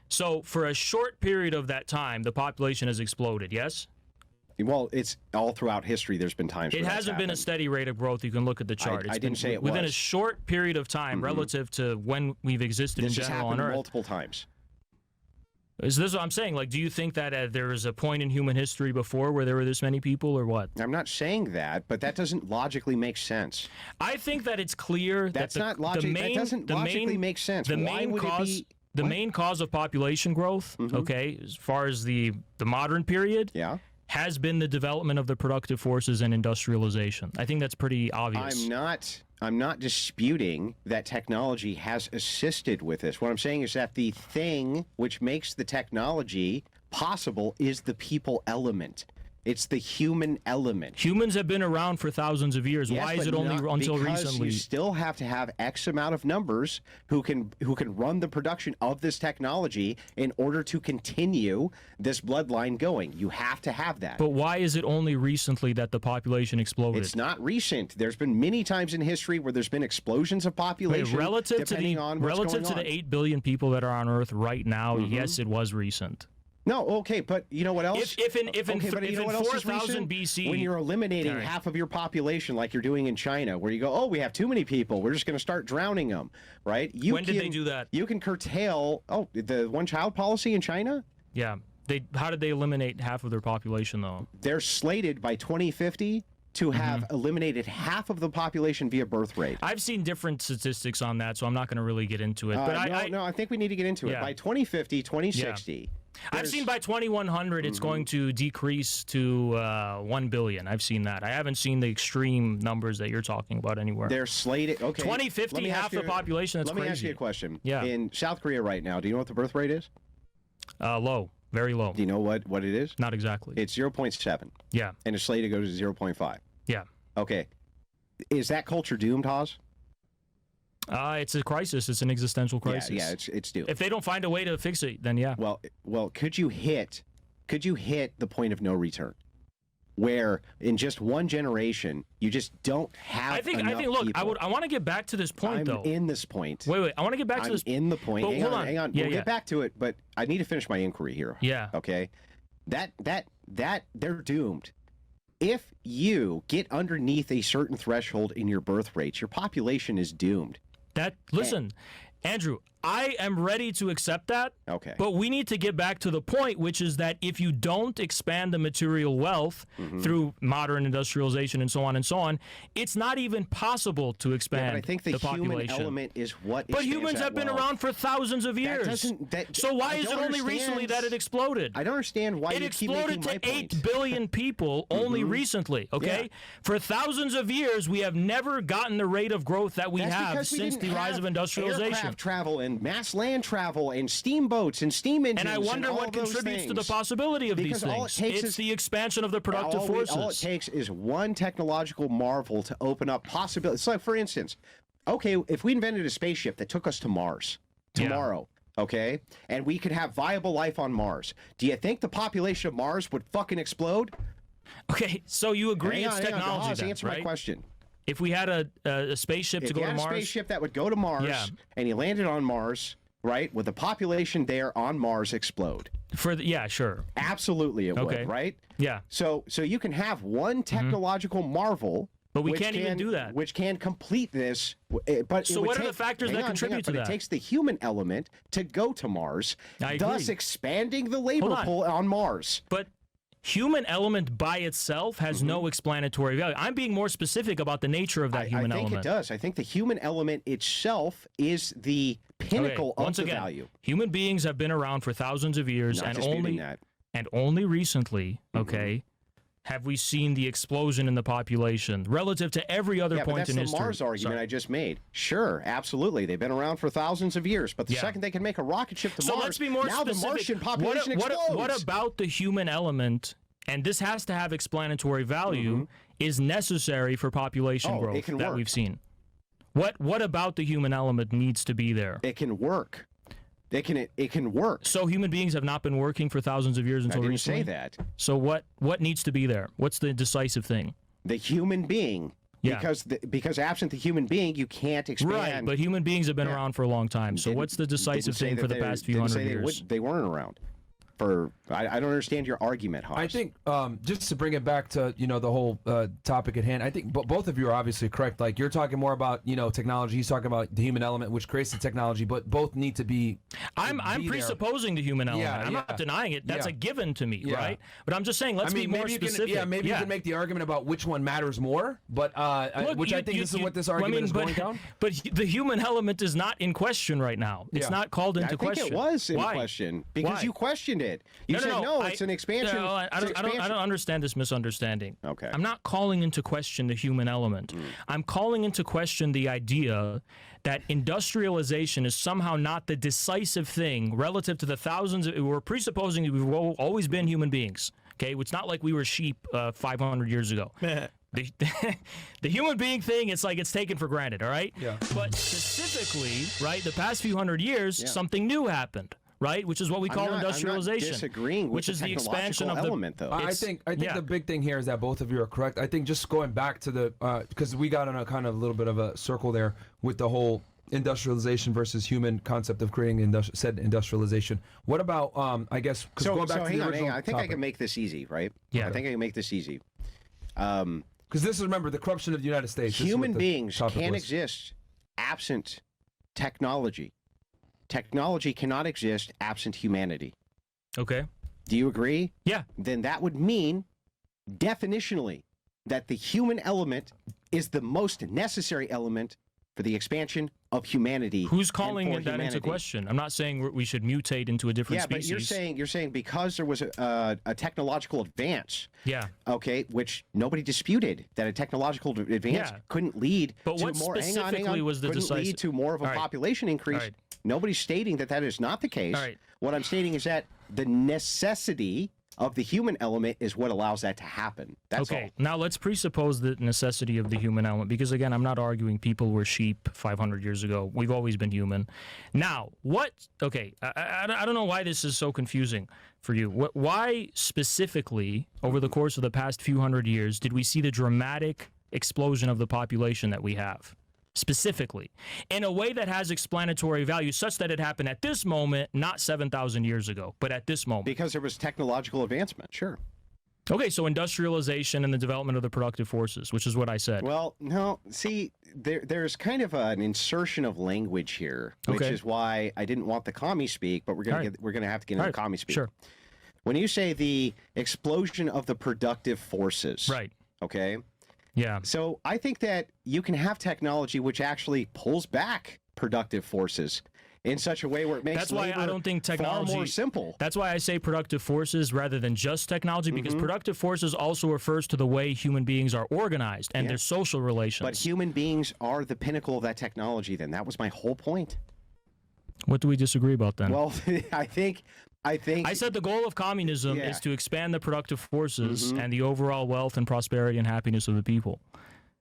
So for a short period of that time, the population has exploded, yes? Well, it's all throughout history. There's been times where it hasn't been a steady rate of growth. You can look at the chart. I didn't say it within a short period of time relative to when we've existed in general on Earth. Multiple times. Is this what I'm saying? Like, do you think that there was a point in human history before where there were this many people, or what? I'm not saying that, but that doesn't logically make sense. I think that it's clear that that doesn't logically make sense. The main cause of population growth, okay, as far as the modern period, has been the development of the productive forces and industrialization. I think that's pretty obvious. I'm not disputing that technology has assisted with this. What I'm saying is that the thing which makes the technology possible is the people element. It's the human element. Humans have been around for thousands of years. Yes, why is it only until recently? You still have to have X amount of numbers who can run the production of this technology in order to continue this bloodline going. You have to have that. But why is it only recently that the population exploded? It's not recent. There's been many times in history where there's been explosions of population. Relative to the 8 billion people that are on Earth right now, yes, it was recent. No, okay, but you know what else? If in 4000 BC, when you're eliminating half of your population, like you're doing in China, where you go, oh, we have too many people, we're just going to start drowning them, right? When did they do that? You can curtail. Oh, the one-child policy in China. Yeah, how did they eliminate half of their population though? They're slated by 2050 to have eliminated half of the population via birth rate. I've seen different statistics on that, so I'm not going to really get into it. But I think we need to get into it. By 2050, 2060. Yeah. I've seen by 2100 it's going to decrease to 1 billion. I've seen that. I haven't seen the extreme numbers that you're talking about anywhere. They're slated. Okay. 2050, half the population. That's crazy. Let me ask you a question. Yeah. In South Korea right now, do you know what the birth rate is? Low. Very low. Do you know what it is? Not exactly. It's 0.7. Yeah. And it's slated to go to 0.5. Yeah. Okay. Is that culture doomed, Haas? It's a crisis. It's an existential crisis. Yeah, it's doomed. If they don't find a way to fix it, then yeah. Well, could you hit the point of no return, where in just one generation you just don't have? I think. Look, people. I want to get back to this point though. I'm in this point. Wait. I want to get back to this. I'm in the point. Hang on. Yeah, we'll get back to it, but I need to finish my inquiry here. Yeah. Okay. That they're doomed. If you get underneath a certain threshold in your birth rates, your population is doomed. Listen, Andrew, I am ready to accept that. Okay. But we need to get back to the point, which is that if you don't expand the material wealth through modern industrialization and so on, it's not even possible to expand but I think the population. Human element is what. But humans have been around for thousands of years. So why is it only recently that it exploded? I don't understand why you keep making my point. It exploded to 8 billion people only recently. Okay, Yeah. For thousands of years, we have never gotten the rate of growth that we have since the rise of industrialization. Aircraft travel and mass land travel and steamboats and steam engines. And I wonder all what of those contributes to the things. possibility of Because these all it things. takes It's is- the expansion of the productive forces. All it takes is one technological marvel to open up possibilities. So, like, for instance, okay, if we invented a spaceship that took us to Mars tomorrow, okay, and we could have viable life on Mars, do you think the population of Mars would fucking explode? Okay, so you agree it's technology Hang on, then, answer right? my question. If we had a spaceship to If go you to had a Mars, spaceship that would go to Mars, Yeah. and you landed on Mars, right, would the population there on Mars explode? yeah, sure, Absolutely, it Okay. would, right? yeah, So you can have one technological marvel, but we which can't even do that. which can complete this. But So what are the factors that contribute to But that? it takes the human element to go to Mars, I thus agree. expanding the labor Hold on. pool on Mars. But human element by itself has no explanatory value. I'm being more specific about the nature of that I human think element. it does. I think the human element itself is the pinnacle Okay, once of the again, value. human beings have been around for thousands of years, Not and disputing that. only recently, okay, have we seen the explosion in the population relative to every other Yeah, but point that's in the history. Mars argument Sorry. I just made. Sure, absolutely. They've been around for thousands of years, but the Yeah. second they can make a rocket ship to So Mars, let's be more now specific. the Martian population explodes. What about the human element, and this has to have explanatory value, is necessary for population Oh, it growth can that work. we've seen? What about the human element needs to be there? It can work. It can work. So human beings have not been working for thousands of years I until didn't recently? say that. So what needs to be there? What's the decisive thing? The human being. Yeah. Because absent the human being, you can't expand. Right, but human beings have been around for a long time. So what's the decisive Didn't say thing that for the they- past few didn't hundred say years? they weren't around. I don't understand your argument, Hoss. I think just to bring it back to the whole topic at hand, I think both of you are obviously correct. Like you're talking more about technology, he's talking about the human element, which creates the technology, but both need to be. I'm be there. presupposing the human element. Yeah, I'm yeah. not denying it. That's Yeah. a given to me, Yeah. right? But I'm just saying, let's be more maybe specific. you can make the argument about which one matters more, but Look, which I think this is what this argument is going down. But the human element is not in question right now. It's Yeah. not called into I think question. it was in Why? question because Why? you questioned it. You said no, it's an expansion. No, I it's an don't expansion. understand this misunderstanding. Okay. I'm not calling into question the human element. I'm calling into question the idea that industrialization is somehow not the decisive thing relative to the thousands we're presupposing that we've always been human beings. Okay, it's not like we were sheep 500 years ago. The human being thing, it's like it's taken for granted, all right? Yeah. But specifically, right, the past few hundred years, something new happened, right? Which is what we call industrialization. I'm not disagreeing with which the is the expansion technological of the element, though. I It's- think yeah. the big thing here is that both of you are correct. I think just going back to the because we got on a kind of little bit of a circle there with the whole industrialization versus human concept of creating said industrialization. What about I guess because So, going back to hang the on, original I think I topic. can make this easy, right? Yeah. I think I can make this easy. Because this is, remember, the corruption of the United States. This is Human what the beings topic can't was. exist absent technology. Technology cannot exist absent humanity. Okay. Do you agree? Yeah. Then that would mean, definitionally, that the human element is the most necessary element for the expansion of humanity. Who's and calling for that into humanity. question? I'm not saying we should mutate into a different Yeah, species. but you're saying because there was a technological advance, Yeah. okay, which nobody disputed that a technological advance Yeah. couldn't lead But to what more. specifically was the couldn't decisive- lead to more of a All right. population increase. All right. Nobody's stating that that is not the case. All right. What I'm stating is that the necessity of the human element is what allows that to happen. That's Okay, all. now let's presuppose the necessity of the human element, because again, I'm not arguing people were sheep 500 years ago. We've always been human. Now, okay, I don't know why this is so confusing for you. Why specifically, over the course of the past few hundred years, did we see the dramatic explosion of the population that we have? Specifically, in a way that has explanatory value, such that it happened at this moment, not 7,000 years ago, but at this moment. Because there was technological advancement, sure. Okay, so industrialization and the development of the productive forces, which is what I said. Well, no, see, there's kind of an insertion of language here, which Okay. is why I didn't want the commie speak, but we're gonna All right. we're gonna have to get into All right, commie speak. sure. When you say the explosion of the productive forces, Right. okay, Yeah. so I think that you can have technology which actually pulls back productive forces in such a way where it makes That's why I labor don't think technology far more simple. That's why I say productive forces rather than just technology, because productive forces also refers to the way human beings are organized and Yeah. their social relations. But human beings are the pinnacle of that technology. Then that was my whole point. What do we disagree about then? Well, I think I said the goal of communism Yeah. is to expand the productive forces and the overall wealth and prosperity and happiness of the people.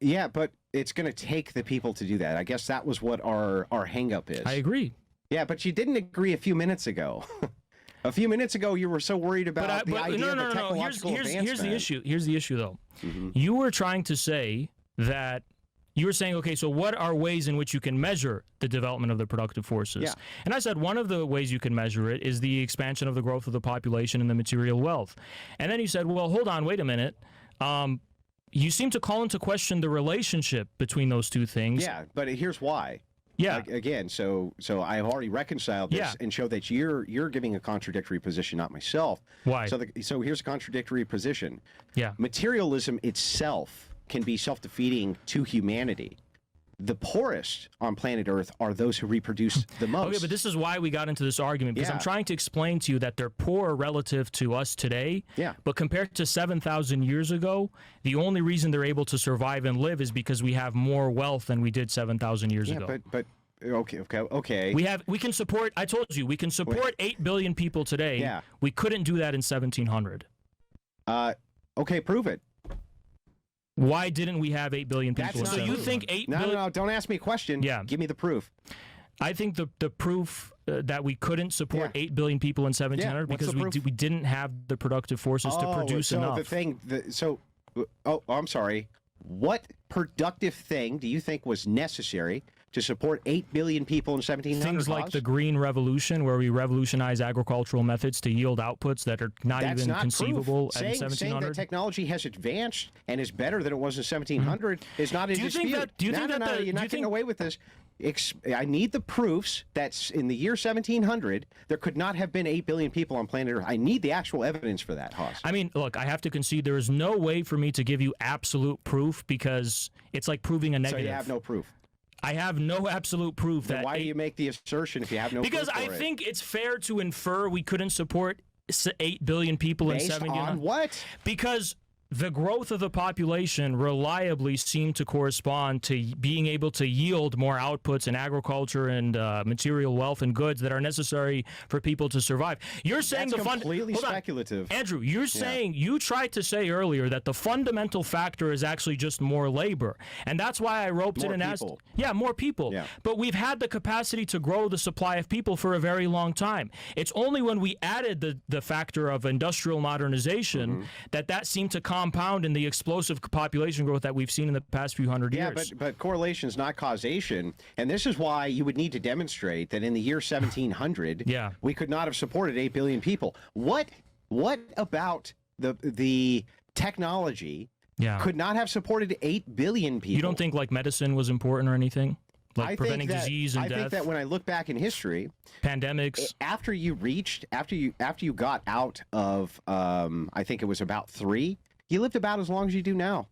yeah, but it's going to take the people to do that. I guess that was what our hang up is. I agree. Yeah, but you didn't agree a few minutes ago. A few minutes ago, you were so worried about the idea of a technological advancement. Here's the issue. Here's the issue, though. Mm-hmm. You were trying to say that you were saying, okay, so what are ways in which you can measure the development of the productive forces? Yeah. And I said one of the ways you can measure it is the expansion of the growth of the population and the material wealth. And then you said, well, hold on, wait a minute. You seem to call into question the relationship between those two things. Yeah, but here's why. Yeah. Again, so I've already reconciled this Yeah. and showed that you're giving a contradictory position, not myself. Why? So here's a contradictory position. Yeah. Materialism itself can be self-defeating to humanity. The poorest on planet Earth are those who reproduce the most. Okay, but this is why we got into this argument, because I'm Yeah. trying to explain to you that they're poor relative to us today. Yeah. But compared to 7,000 years ago, the only reason they're able to survive and live is because we have more wealth than we did 7,000 years ago. but okay. We can support, I told you, we can support 8 billion people today. Yeah. We couldn't do that in 1700. Okay, prove it. Why didn't we have 8 billion That's people? not So you true. think 8 No, billion? no, don't ask me a question. Yeah. Give me the proof. I think the proof that we couldn't support Yeah. 8 billion people in 1700 What's because the proof? we didn't have the productive forces to produce so enough. I'm sorry. What productive thing do you think was necessary to support 8 billion people in 1700? Things like Oz? the Green Revolution, where we revolutionized agricultural methods to yield outputs that are not That's even not conceivable proof. in Saying that 1700. technology has advanced and is better than it was in 1700 is not a Do you think dispute. that- do you think that no, the- you're do not you getting think- away with this. I need the proofs that in the year 1700 there could not have been 8 billion people on planet Earth. I need the actual evidence for that, Haas. I mean, look, I have to concede there is no way for me to give you absolute proof because it's like proving a So negative. you have no proof. I have no absolute proof Then that why do you make the assertion if you have no because proof I for it? think it's fair to infer we couldn't support 8 billion people in Based 1700. on what? Because the growth of the population reliably seemed to correspond to being able to yield more outputs in agriculture and material wealth and goods that are necessary for people to survive. You're saying That's the fund. completely Hold on. speculative. Andrew, you're saying you tried to say earlier that the fundamental factor is actually just more labor, and that's why I roped More in and people. asked. Yeah, more people. Yeah. But we've had the capacity to grow the supply of people for a very long time. It's only when we added the factor of industrial modernization that seemed to compound in the explosive population growth that we've seen in the past few hundred Yeah, years. but correlation is not causation, and this is why you would need to demonstrate that in the year 1700, Yeah. we could not have supported 8 billion people. What about the technology Yeah. could not have supported 8 billion people? You don't think like medicine was important or anything? Like preventing disease and I death, think that when I look back in history, pandemics. after you got out of I think it was about 3, you lived about as long as you do now.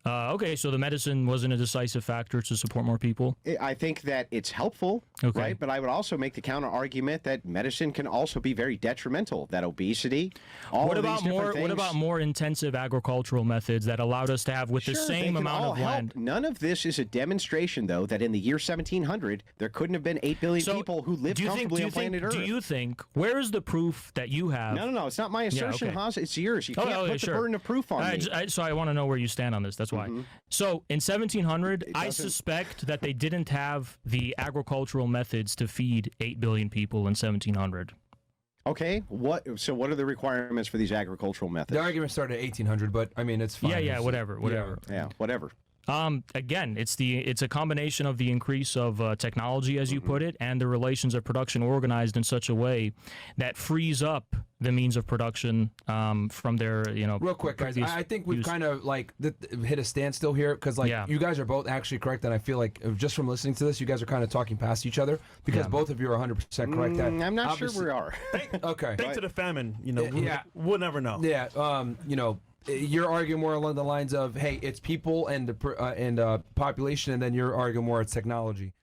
Okay, so the medicine wasn't a decisive factor to support more people. I think that it's helpful, Okay. right? But I would also make the counter argument that medicine can also be very detrimental. That obesity, all What of about these different more? things. What about more intensive agricultural methods that allowed us to have with the Sure, they same can amount all of help. land? None of this is a demonstration, though, that in the year 1700 there couldn't have been 8 billion people who lived comfortably on planet Earth. Do you think? Where is the proof that you have? No. It's not my assertion, okay. Haas. It's yours. You can't okay, put sure. the burden of proof on me. So I want to know where you stand on this. That's why. So in 1700, I doesn't- suspect that they didn't have the agricultural methods to feed 8 billion people in 1700. Okay. So what are the requirements for these agricultural methods? The argument started at 1800, but I mean it's fine. Yeah, It's- whatever. Yeah, whatever. Again, it's a combination of the increase of technology, as you put it, and the relations of production organized in such a way that frees up the means of production from their, Real quick, guys. previous I think we've use. kind of like hit a standstill here because Yeah. you guys are both actually correct, and I feel like just from listening to this, you guys are kind of talking past each other because Yeah. both of you are 100% correct. That I'm not sure obviously- we are. Okay. Thanks to the famine, Yeah. we'll never know. Yeah, you're arguing more along the lines of, hey, it's people and population, and then you're arguing more it's technology.